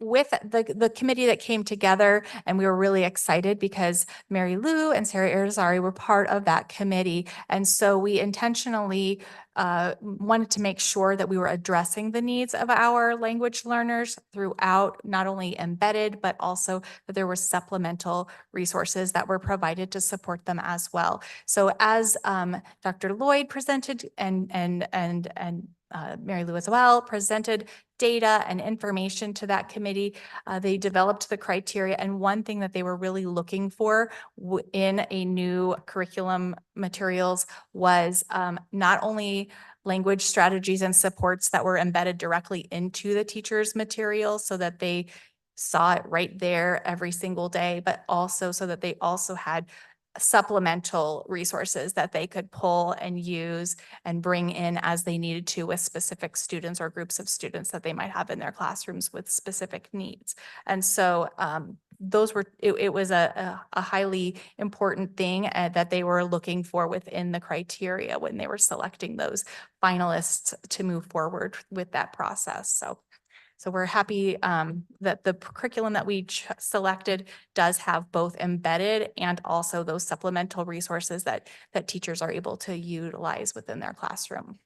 with the committee that came together, and we were really excited because Mary Lou and Sarah Irizarry were part of that committee. And so we intentionally wanted to make sure that we were addressing the needs of our language learners throughout, not only embedded, but also that there were supplemental resources that were provided to support them as well. So as Dr. Lloyd presented and Mary Lou as well presented data and information to that committee. They developed the criteria, and one thing that they were really looking for in a new curriculum materials was not only language strategies and supports that were embedded directly into the teacher's materials so that they saw it right there every single day, but also so that they also had supplemental resources that they could pull and use and bring in as they needed to with specific students or groups of students that they might have in their classrooms with specific needs. And so those were, it was a highly important thing that they were looking for within the criteria when they were selecting those finalists to move forward with that process. So we're happy that the curriculum that we selected does have both embedded and also those supplemental resources that teachers are able to utilize within their classroom.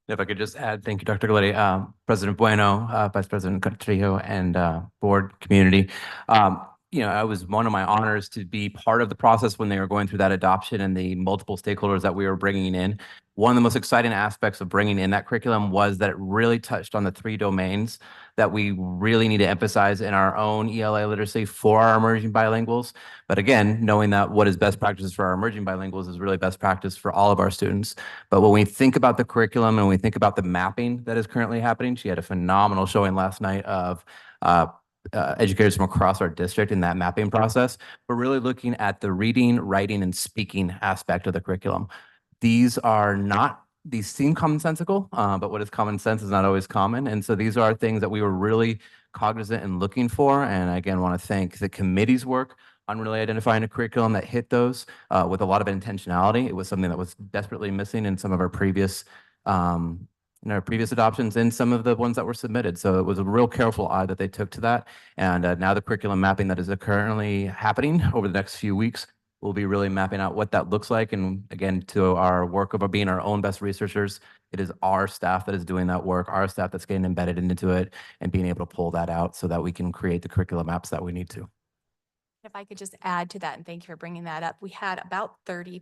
If I could just add, thank you, Dr. Galletti, President Bueno, Vice President Cartrillo, and board community. It was one of my honors to be part of the process when they were going through that adoption and the multiple stakeholders that we were bringing in. One of the most exciting aspects of bringing in that curriculum was that it really touched on the 3 domains that we really need to emphasize in our own ELA literacy for our emerging bilinguals. But again, knowing that what is best practices for our emerging bilinguals is really best practice for all of our students. But when we think about the curriculum and we think about the mapping that is currently happening, she had a phenomenal showing last night of educators from across our district in that mapping process. We're really looking at the reading, writing, and speaking aspect of the curriculum. These seem commonsensical, but what is common sense is not always common. And so these are things that we were really cognizant and looking for. And I again want to thank the committee's work on really identifying a curriculum that hit those with a lot of intentionality. It was something that was desperately missing in some of our previous adoptions and some of the ones that were submitted. So it was a real careful eye that they took to that. And now the curriculum mapping that is currently happening over the next few weeks, we'll be really mapping out what that looks like. And again, to our work of being our own best researchers, it is our staff that is doing that work, our staff that's getting embedded into it and being able to pull that out so that we can create the curriculum maps that we need to. If I could just add to that, and thank you for bringing that up, we had about 30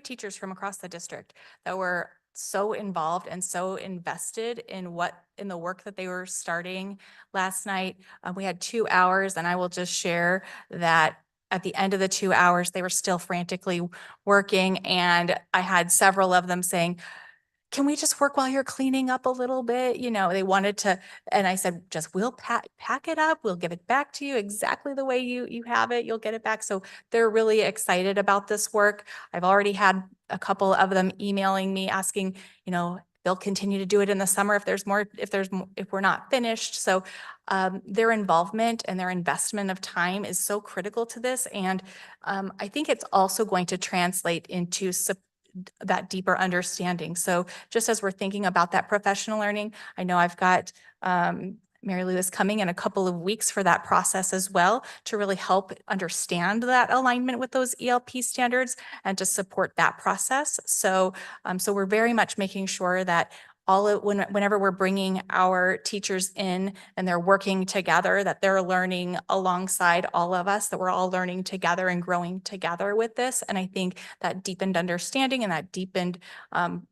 teachers from across the district that were so involved and so invested in the work that they were starting last night. We had 2 hours, and I will just share that at the end of the 2 hours, they were still frantically working, and I had several of them saying, can we just work while you're cleaning up a little bit? They wanted to, and I said, we'll pack it up. We'll give it back to you exactly the way you have it. You'll get it back. So they're really excited about this work. I've already had a couple of them emailing me asking, they'll continue to do it in the summer if we're not finished. So their involvement and their investment of time is so critical to this. And I think it's also going to translate into that deeper understanding. So just as we're thinking about that professional learning, I know I've got Mary Lou is coming in a couple of weeks for that process as well to really help understand that alignment with those ELP standards and to support that process. So we're very much making sure that whenever we're bringing our teachers in and they're working together, that they're learning alongside all of us, that we're all learning together and growing together with this. And I think that deepened understanding and that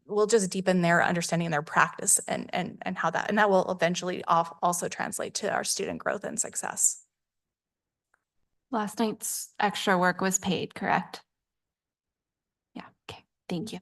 will just deepen their understanding and their practice and that will eventually also translate to our student growth and success. Last night's extra work was paid, correct? Yeah, okay, thank you.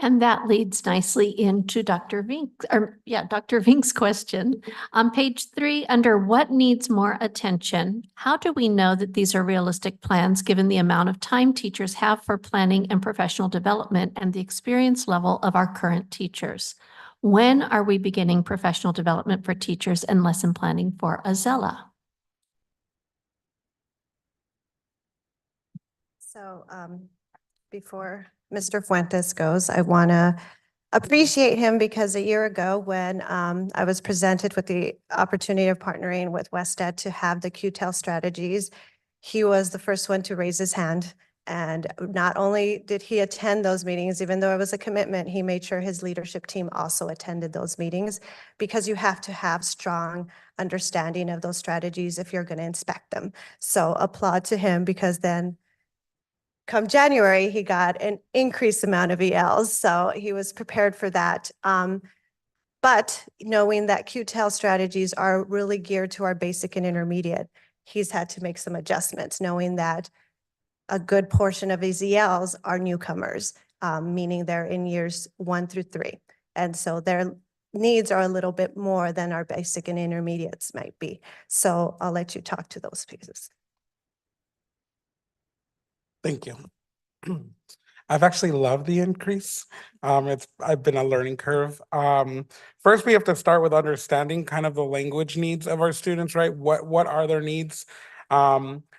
And that leads nicely into Dr. Vink's question. On page 3, under what needs more attention, how do we know that these are realistic plans given the amount of time teachers have for planning and professional development and the experience level of our current teachers? When are we beginning professional development for teachers and lesson planning for Azella? So before Mr. Fuentes goes, I want to appreciate him because a year ago when I was presented with the opportunity of partnering with WestEd to have the QTEL strategies, he was the first one to raise his hand. And not only did he attend those meetings, even though it was a commitment, he made sure his leadership team also attended those meetings because you have to have strong understanding of those strategies if you're going to inspect them. So applaud to him because then come January, he got an increased amount of ELs, so he was prepared for that. But knowing that QTEL strategies are really geared to our basic and intermediate, he's had to make some adjustments, knowing that a good portion of his ELs are newcomers, meaning they're in years 1 through 3. And so their needs are a little bit more than our basic and intermediates might be. So I'll let you talk to those pieces. Thank you. I've actually loved the increase. I've been a learning curve. First, we have to start with understanding kind of the language needs of our students, right? What are their needs?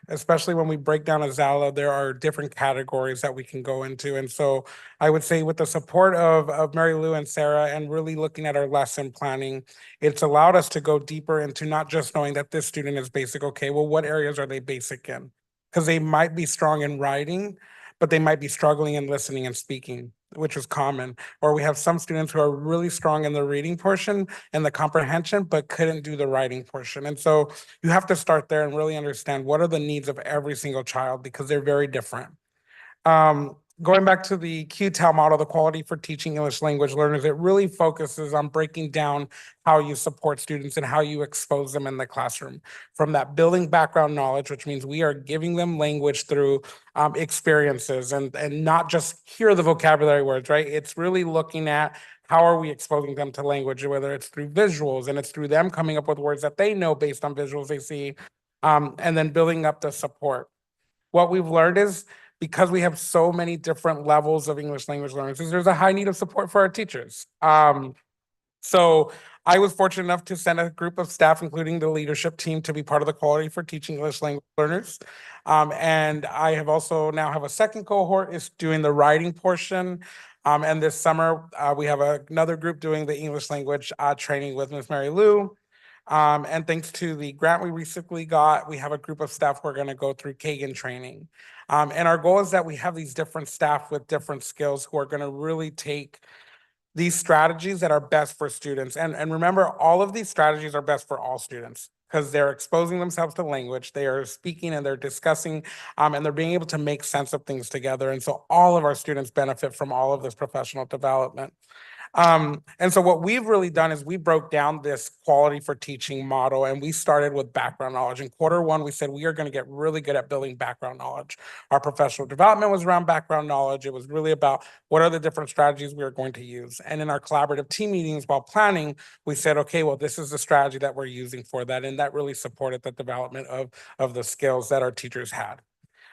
Especially when we break down Azella, there are different categories that we can go into. And so I would say with the support of Mary Lou and Sarah and really looking at our lesson planning, it's allowed us to go deeper into not just knowing that this student is basic. Okay, well, what areas are they basic in? Because they might be strong in writing, but they might be struggling in listening and speaking, which is common. Or we have some students who are really strong in the reading portion and the comprehension, but couldn't do the writing portion. And so you have to start there and really understand what are the needs of every single child because they're very different. Going back to the QTAL model, the Quality for Teaching English Language Learners, it really focuses on breaking down how you support students and how you expose them in the classroom. From that building background knowledge, which means we are giving them language through experiences and not just hear the vocabulary words, right? It's really looking at how are we exposing them to language, whether it's through visuals and it's through them coming up with words that they know based on visuals they see, and then building up the support. What we've learned is because we have so many different levels of English language learners, there's a high need of support for our teachers. So I was fortunate enough to send a group of staff, including the leadership team, to be part of the Quality for Teaching English Language Learners. And I have also now have a second cohort is doing the writing portion. And this summer, we have another group doing the English language training with Ms. Mary Lou. And thanks to the grant we recently got, we have a group of staff who are going to go through Kagan training. And our goal is that we have these different staff with different skills who are going to really take these strategies that are best for students. And remember, all of these strategies are best for all students because they're exposing themselves to language, they are speaking and they're discussing, and they're being able to make sense of things together. And so all of our students benefit from all of this professional development. And so what we've really done is we broke down this Quality for Teaching model and we started with background knowledge. In Q1, we said we are going to get really good at building background knowledge. Our professional development was around background knowledge. It was really about what are the different strategies we are going to use. And in our collaborative team meetings while planning, we said, okay, well, this is the strategy that we're using for that. And that really supported the development of the skills that our teachers had.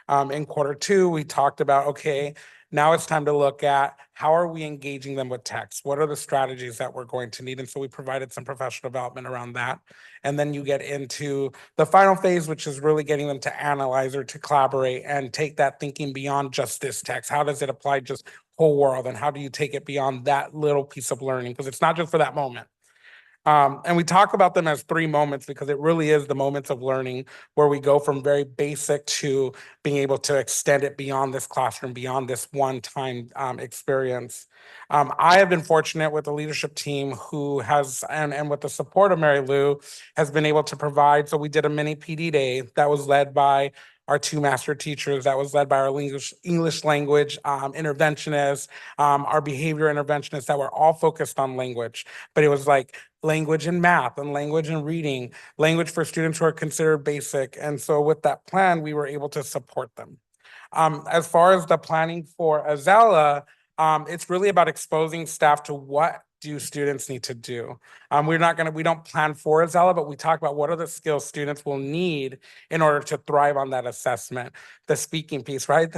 In Q2, we talked about, okay, now it's time to look at how are we engaging them with text? What are the strategies that we're going to need? And so we provided some professional development around that. And then you get into the final phase, which is really getting them to analyze or to collaborate and take that thinking beyond just this text. How does it apply just whole world? And how do you take it beyond that little piece of learning? Because it's not just for that moment. And we talk about them as 3 moments because it really is the moments of learning where we go from very basic to being able to extend it beyond this classroom, beyond this one-time experience. I have been fortunate with the leadership team who has, and with the support of Mary Lou, has been able to provide. So we did a mini PD day that was led by our 2 master teachers, that was led by our English language interventionists, our behavior interventionists that were all focused on language. But it was like language and math and language and reading, language for students who are considered basic. And so with that plan, we were able to support them. As far as the planning for Azala, it's really about exposing staff to what do students need to do. We don't plan for Azala, but we talk about what are the skills students will need in order to thrive on that assessment. The speaking piece, right?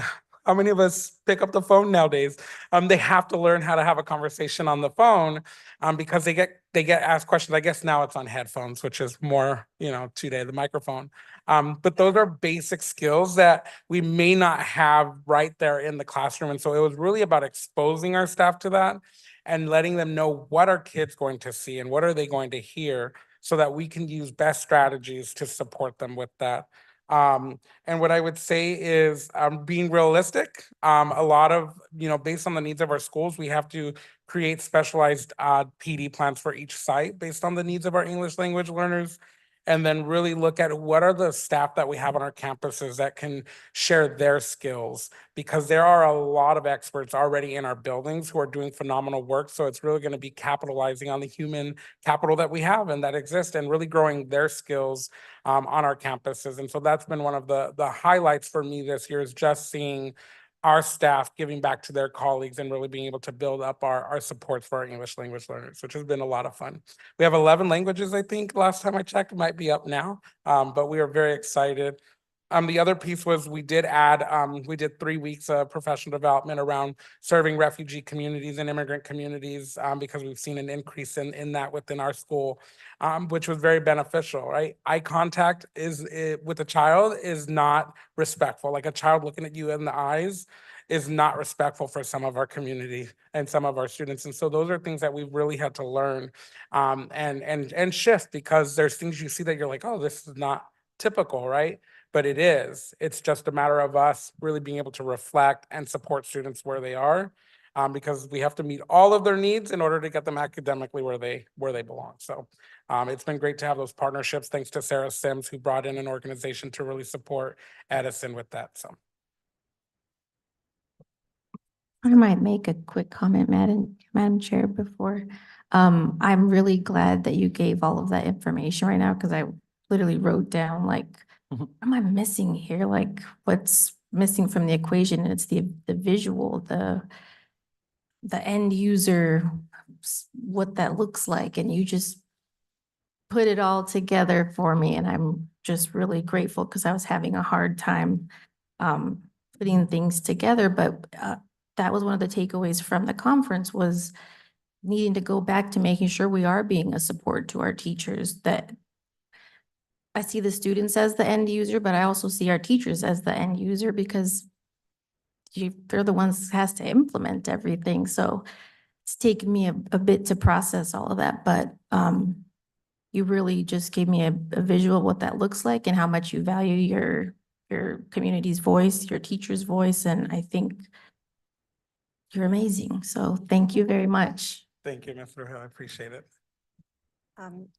How many of us pick up the phone nowadays? They have to learn how to have a conversation on the phone because they get asked questions. I guess now it's on headphones, which is more, today, the microphone. But those are basic skills that we may not have right there in the classroom. And so it was really about exposing our staff to that and letting them know what are kids going to see and what are they going to hear so that we can use best strategies to support them with that. And what I would say is being realistic. A lot of, based on the needs of our schools, we have to create specialized PD plans for each site based on the needs of our English language learners. And then really look at what are the staff that we have on our campuses that can share their skills, because there are a lot of experts already in our buildings who are doing phenomenal work. So it's really going to be capitalizing on the human capital that we have and that exists and really growing their skills on our campuses. And so that's been one of the highlights for me this year, is just seeing our staff giving back to their colleagues and really being able to build up our supports for our English language learners, which has been a lot of fun. We have 11 languages, I think, last time I checked. It might be up now, but we are very excited. The other piece was we did add, we did 3 weeks of professional development around serving refugee communities and immigrant communities because we've seen an increase in that within our school, which was very beneficial, right? Eye contact with a child is not respectful. Like a child looking at you in the eyes is not respectful for some of our community and some of our students. And so those are things that we've really had to learn and shift, because there's things you see that you're like, oh, this is not typical, right? but it is. It's just a matter of us really being able to reflect and support students where they are, because we have to meet all of their needs in order to get them academically where they belong. So it's been great to have those partnerships. Thanks to Sarah Sims, who brought in an organization to really support Edison with that. So. I might make a quick comment, Madam Chair, before. I'm really glad that you gave all of that information right now, because I literally wrote down like, Mhm. what am I missing here? Like, what's missing from the equation? And it's the visual, the end user, what that looks like, and you just put it all together for me, and I'm just really grateful, because I was having a hard time putting things together, but that was one of the takeaways from the conference, was needing to go back to making sure we are being a support to our teachers, that I see the students as the end user, but I also see our teachers as the end user, because they're the ones that has to implement everything. So it's taken me a bit to process all of that, but you really just gave me a visual of what that looks like and how much you value your community's voice, your teacher's voice, and I think you're amazing. So thank you very much. Thank you, Ms. Rojo. I appreciate it.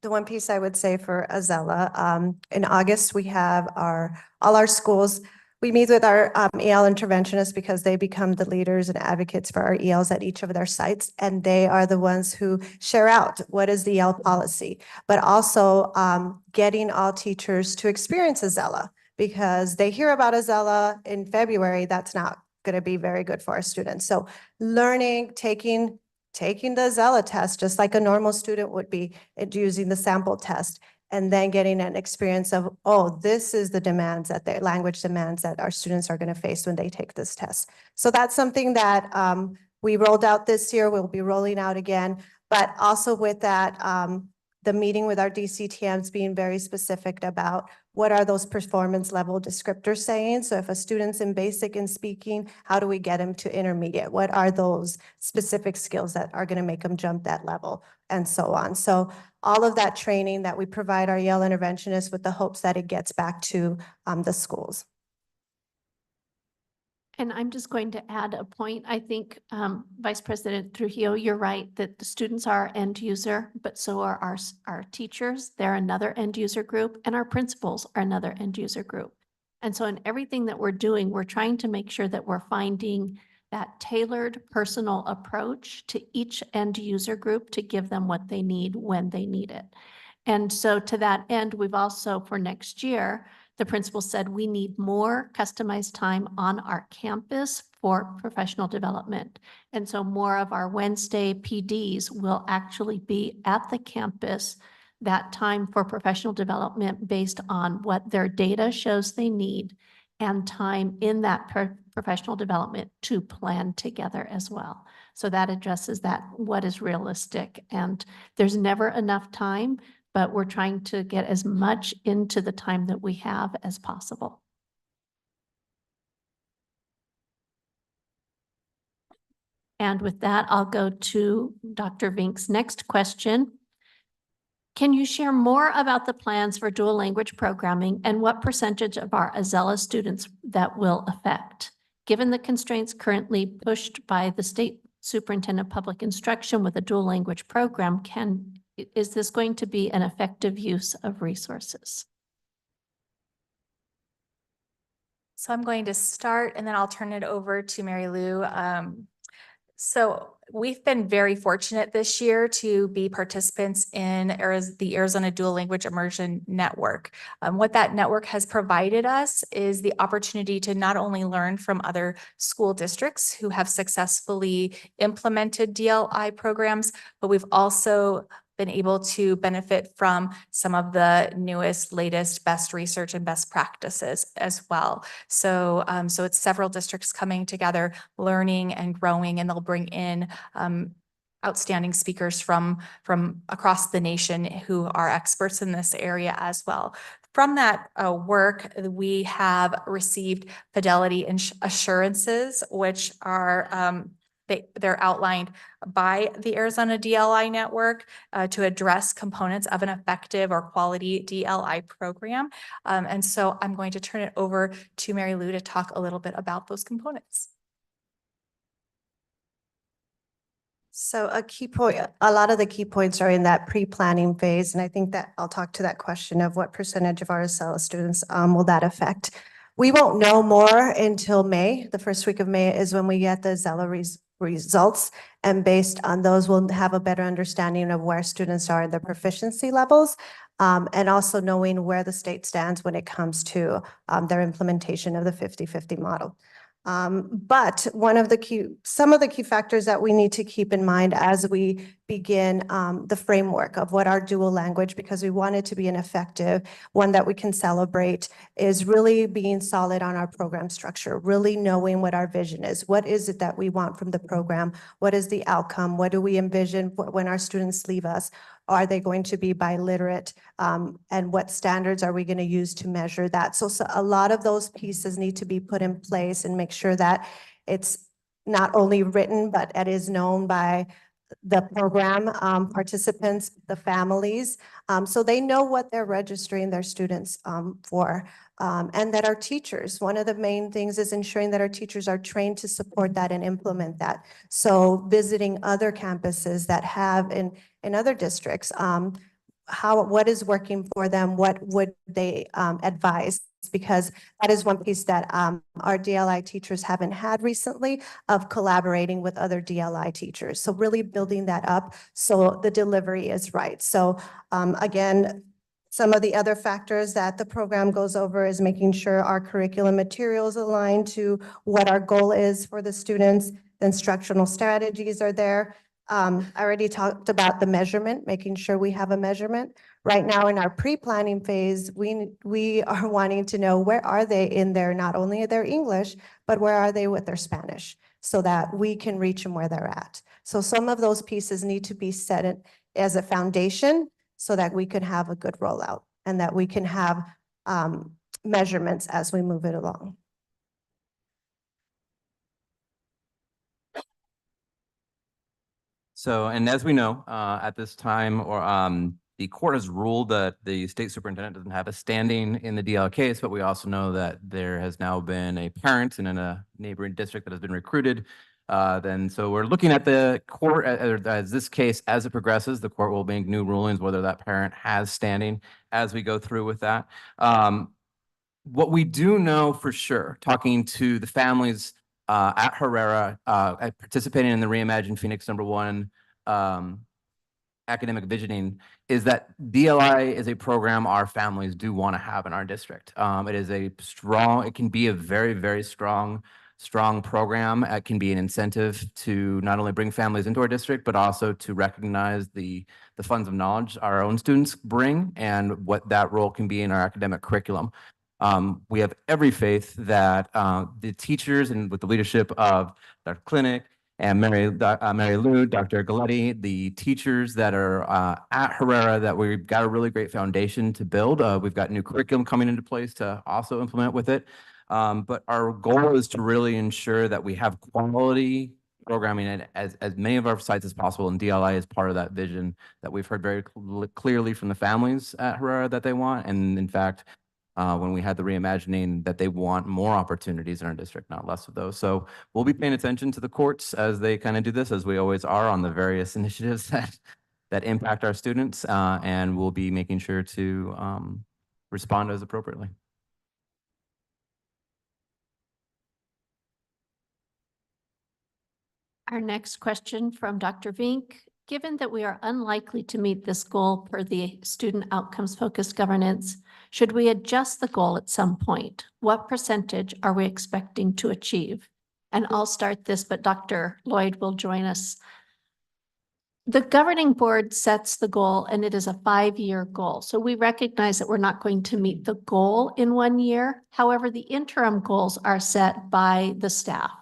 The one piece I would say for Azella, in August, we have all our schools. We meet with our EL interventionists, because they become the leaders and advocates for our ELs at each of their sites. And they are the ones who share out what is the EL policy, but also getting all teachers to experience Azella, because they hear about Azella in February. That's not going to be very good for our students. So learning, taking the Azella test, just like a normal student would be, and using the sample test, and then getting an experience of, oh, this is the demands that their language demands that our students are going to face when they take this test. So that's something that we rolled out this year. We'll be rolling out again, but also with that, the meeting with our DCTMs being very specific about what are those performance level descriptors saying. So if a student's in basic in speaking, how do we get them to intermediate? What are those specific skills that are going to make them jump that level, and so on. So all of that training that we provide our EL interventionists, with the hopes that it gets back to the schools. And I'm just going to add a point. I think, Vice President Trujillo, you're right that the students are end user, but so are our teachers. They're another end user group, and our principals are another end user group. And so in everything that we're doing, we're trying to make sure that we're finding that tailored personal approach to each end user group to give them what they need when they need it. And so to that end, we've also, for next year, the principal said we need more customized time on our campus for professional development. And so more of our Wednesday PDs will actually be at the campus, that time for professional development based on what their data shows they need, and time in that professional development to plan together as well. So that addresses that, what is realistic. And there's never enough time, but we're trying to get as much into the time that we have as possible. And with that, I'll go to Dr. Vink's next question. Can you share more about the plans for dual language programming and what percentage of our Azella students that will affect? Given the constraints currently pushed by the State Superintendent of Public Instruction with a dual language program, is this going to be an effective use of resources? So I'm going to start and then I'll turn it over to Mary Lou. So we've been very fortunate this year to be participants in the Arizona Dual Language Immersion Network. What that network has provided us is the opportunity to not only learn from other school districts who have successfully implemented DLI programs, but we've also been able to benefit from some of the newest, latest, best research and best practices as well. So, so it's several districts coming together, learning and growing, and they'll bring in outstanding speakers from across the nation who are experts in this area as well. From that work, we have received fidelity assurances, which are they're outlined by the Arizona DLI network to address components of an effective or quality DLI program. And so I'm going to turn it over to Mary Lou to talk a little bit about those components. So a key point, a lot of the key points are in that pre-planning phase. And I think that I'll talk to that question of what percentage of RSL students will that affect. We won't know more until May. The first week of May is when we get the Zella results. And based on those, we'll have a better understanding of where students are in their proficiency levels. And also knowing where the state stands when it comes to their implementation of the 50-50 model. But some of the key factors that we need to keep in mind as we begin the framework of what our dual language, because we want it to be an effective one that we can celebrate, is really being solid on our program structure, really knowing what our vision is. What is it that we want from the program? What is the outcome? What do we envision when our students leave us? Are they going to be biliterate? And what standards are we going to use to measure that? So a lot of those pieces need to be put in place and make sure that it's not only written, but it is known by the program participants, the families, so they know what they're registering their students for. And that our teachers, one of the main things is ensuring that our teachers are trained to support that and implement that. So visiting other campuses that have in other districts, what is working for them, what would they advise? Because that is one piece that our DLI teachers haven't had recently, of collaborating with other DLI teachers. So really building that up so the delivery is right. So again, some of the other factors that the program goes over is making sure our curriculum materials align to what our goal is for the students. The instructional strategies are there. I already talked about the measurement, making sure we have a measurement. Right now in our pre-planning phase, we are wanting to know where are they in their, not only their English, but where are they with their Spanish, so that we can reach them where they're at. So some of those pieces need to be set as a foundation so that we could have a good rollout and that we can have measurements as we move it along. So, and as we know, at this time, the court has ruled that the state superintendent doesn't have a standing in the DL case, but we also know that there has now been a parent in a neighboring district that has been recruited. So we're looking at the court as this case, as it progresses, the court will make new rulings whether that parent has standing as we go through with that. What we do know for sure, talking to the families at Herrera, participating in the Reimagine Phoenix #1 academic visioning, is that DLI is a program our families do want to have in our district. It can be a very, very strong program. It can be an incentive to not only bring families into our district, but also to recognize the funds of knowledge our own students bring and what that role can be in our academic curriculum. We have every faith that the teachers, and with the leadership of Dr. Clinic and Mary Lou, Dr. Galetti, the teachers that are at Herrera, that we've got a really great foundation to build. We've got new curriculum coming into place to also implement with it. But our goal is to really ensure that we have quality programming at as many of our sites as possible, and DLI is part of that vision that we've heard very clearly from the families at Herrera that they want. And in fact, when we had the reimagining, that they want more opportunities in our district, not less of those. So we'll be paying attention to the courts as they kind of do this, as we always are on the various initiatives that impact our students, and we'll be making sure to respond as appropriately. Our next question from Dr. Vink. Given that we are unlikely to meet this goal per the student outcomes focused governance, should we adjust the goal at some point? What percentage are we expecting to achieve? And I'll start this, but Dr. Lloyd will join us. The governing board sets the goal, and it is a 5-year goal. So we recognize that we're not going to meet the goal in 1 year. However, the interim goals are set by the staff.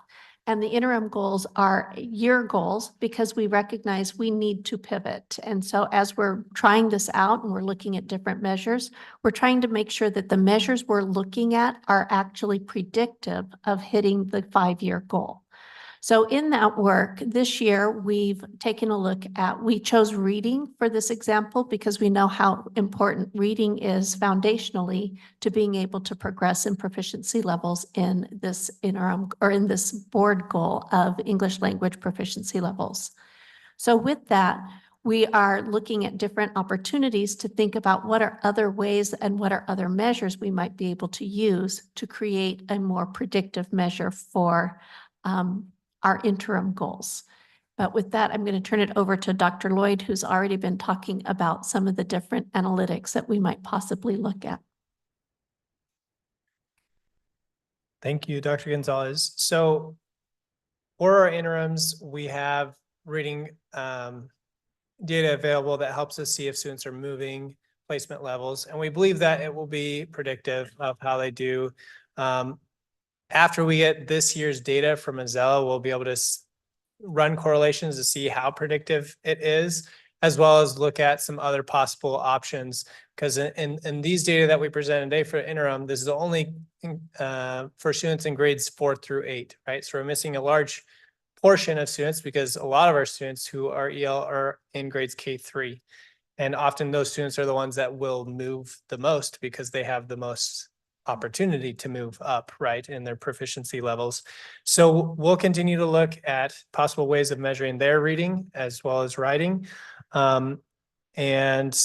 And the interim goals are year goals because we recognize we need to pivot. And so as we're trying this out and we're looking at different measures, we're trying to make sure that the measures we're looking at are actually predictive of hitting the 5-year goal. So in that work, this year, we've taken a look at, we chose reading for this example because we know how important reading is foundationally to being able to progress in proficiency levels in this interim or in this board goal of English language proficiency levels. So with that, we are looking at different opportunities to think about what are other ways and what are other measures we might be able to use to create a more predictive measure for our interim goals. But with that, I'm going to turn it over to Dr. Lloyd, who's already been talking about some of the different analytics that we might possibly look at. Thank you, Dr. Gonzalez. So for our interims, we have reading data available that helps us see if students are moving placement levels. And we believe that it will be predictive of how they do. After we get this year's data from Azella, we'll be able to run correlations to see how predictive it is, as well as look at some other possible options. Because in these data that we presented today for interim, this is only for students in grades 4 through 8, right? So we're missing a large portion of students because a lot of our students who are EL are in grades K3. And often those students are the ones that will move the most because they have the most opportunity to move up, right, in their proficiency levels. So we'll continue to look at possible ways of measuring their reading as well as writing, and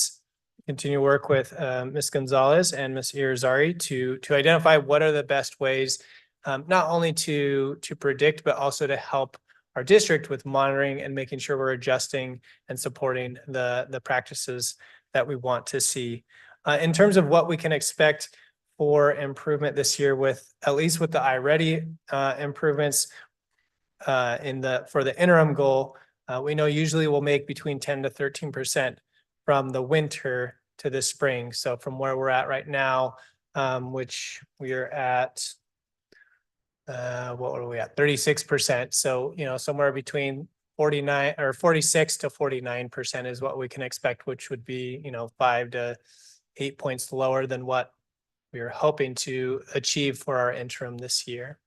continue to work with Ms. Gonzalez and Ms. Irizarry to identify what are the best ways, not only to predict, but also to help our district with monitoring and making sure we're adjusting and supporting the practices that we want to see. In terms of what we can expect for improvement this year, with at least with the iReady improvements for the interim goal, we know usually we'll make between 10 to 13% from the winter to the spring. So from where we're at right now, which we are at, what were we at? 36%. So, you know, somewhere between 49 or 46 to 49% is what we can expect, which would be, you know, 5 to 8 points lower than what we are hoping to achieve for our interim this year.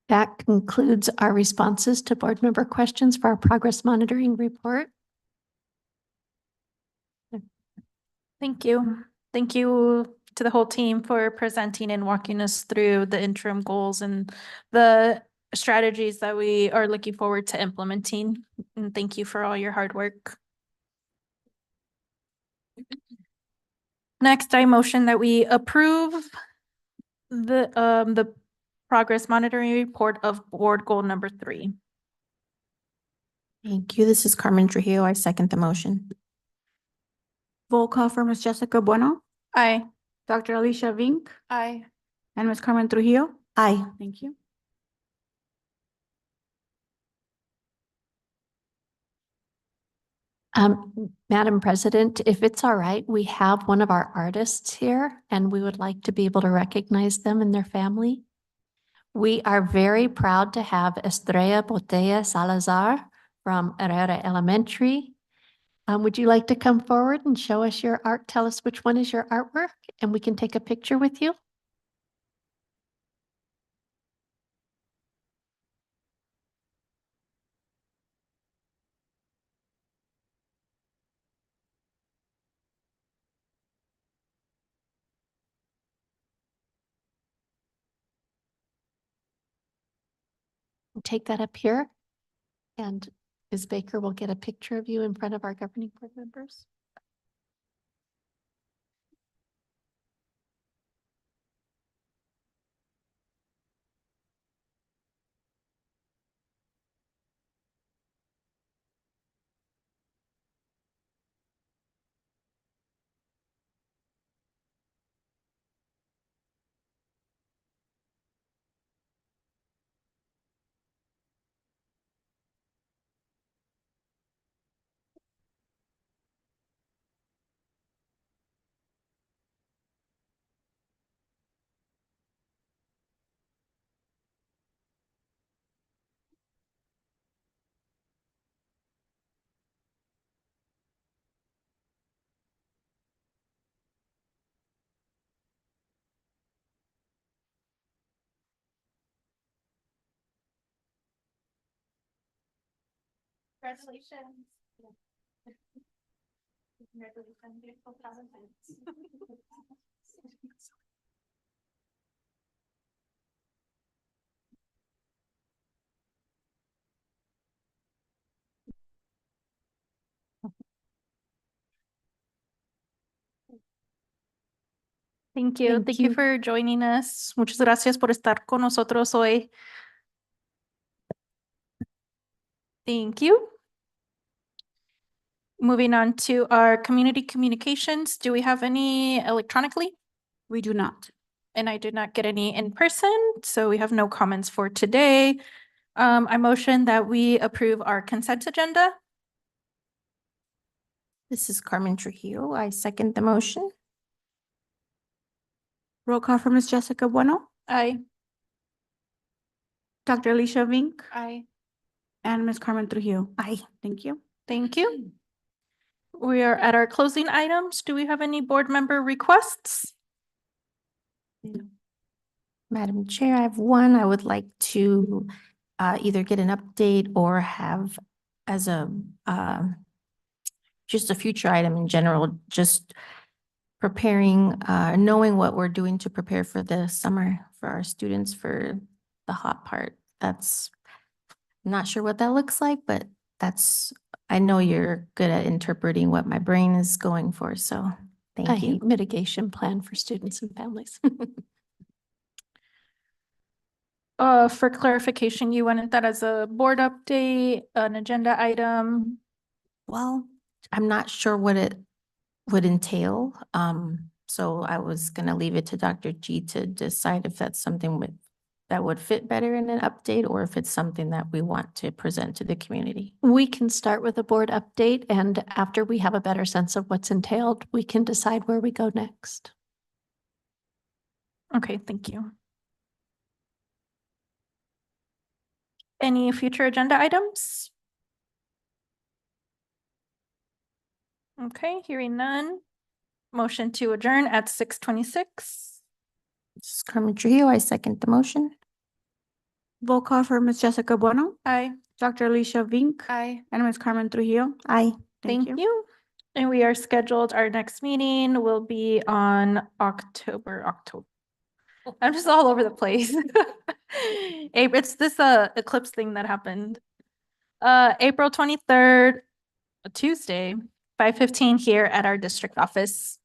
That concludes our responses to board member questions for our progress monitoring report. Thank you. Thank you to the whole team for presenting and walking us through the interim goals and the strategies that we are looking forward to implementing. And thank you for all your hard work. Next, I motion that we approve the progress monitoring report of board goal number 3. Thank you. This is Carmen Trujillo. I second the motion. Roll call for Ms. Jessica Bueno, Aye. Dr. Alicia Vink, Aye. and Ms. Carmen Trujillo. Aye. Thank you. Madam President, if it's all right, we have one of our artists here and we would like to be able to recognize them and their family. We are very proud to have Estrella Botella Salazar from Herrera Elementary. Would you like to come forward and show us your art? Tell us which one is your artwork and we can take a picture with you. Take that up here and Ms. Baker will get a picture of you in front of our governing board members. Congratulations. Congratulations, beautiful presents. Thank you. Thank Thank you you. for joining us. Muchas gracias por estar con nosotros hoy. Thank you. Moving on to our community communications. Do we have any electronically? We do not. And I did not get any in person, so we have no comments for today. I motion that we approve our consent agenda. This is Carmen Trujillo. I second the motion. Roll call for Ms. Jessica Bueno, Aye. Dr. Alicia Vink, Aye. and Ms. Carmen Trujillo. Aye. Thank you. Thank you. We are at our closing items. Do we have any board member requests? Madam Chair, I have one. I would like to either get an update or have as a just a future item in general, just preparing, knowing what we're doing to prepare for the summer for our students for the hot part. That's, I'm not sure what that looks like, but that's, I know you're good at interpreting what my brain is going for, so thank you. Mitigation plan for students and families. For clarification, you wanted that as a board update, an agenda item? Well, I'm not sure what it would entail. So I was gonna leave it to Dr. G to decide if that's something that would fit better in an update or if it's something that we want to present to the community. We can start with a board update, and after we have a better sense of what's entailed, we can decide where we go next. Okay, thank you. Any future agenda items? Okay, hearing none. Motion to adjourn at 6:26. This is Carmen Trujillo. I second the motion. Roll call for Ms. Jessica Bueno, Aye. Dr. Alicia Vink, Aye. and Ms. Carmen Trujillo. Aye. Thank you. you. And we are scheduled, our next meeting will be on October. I'm just all over the place. It's this eclipse thing that happened. April 23rd, a Tuesday, 5:15 here at our district office.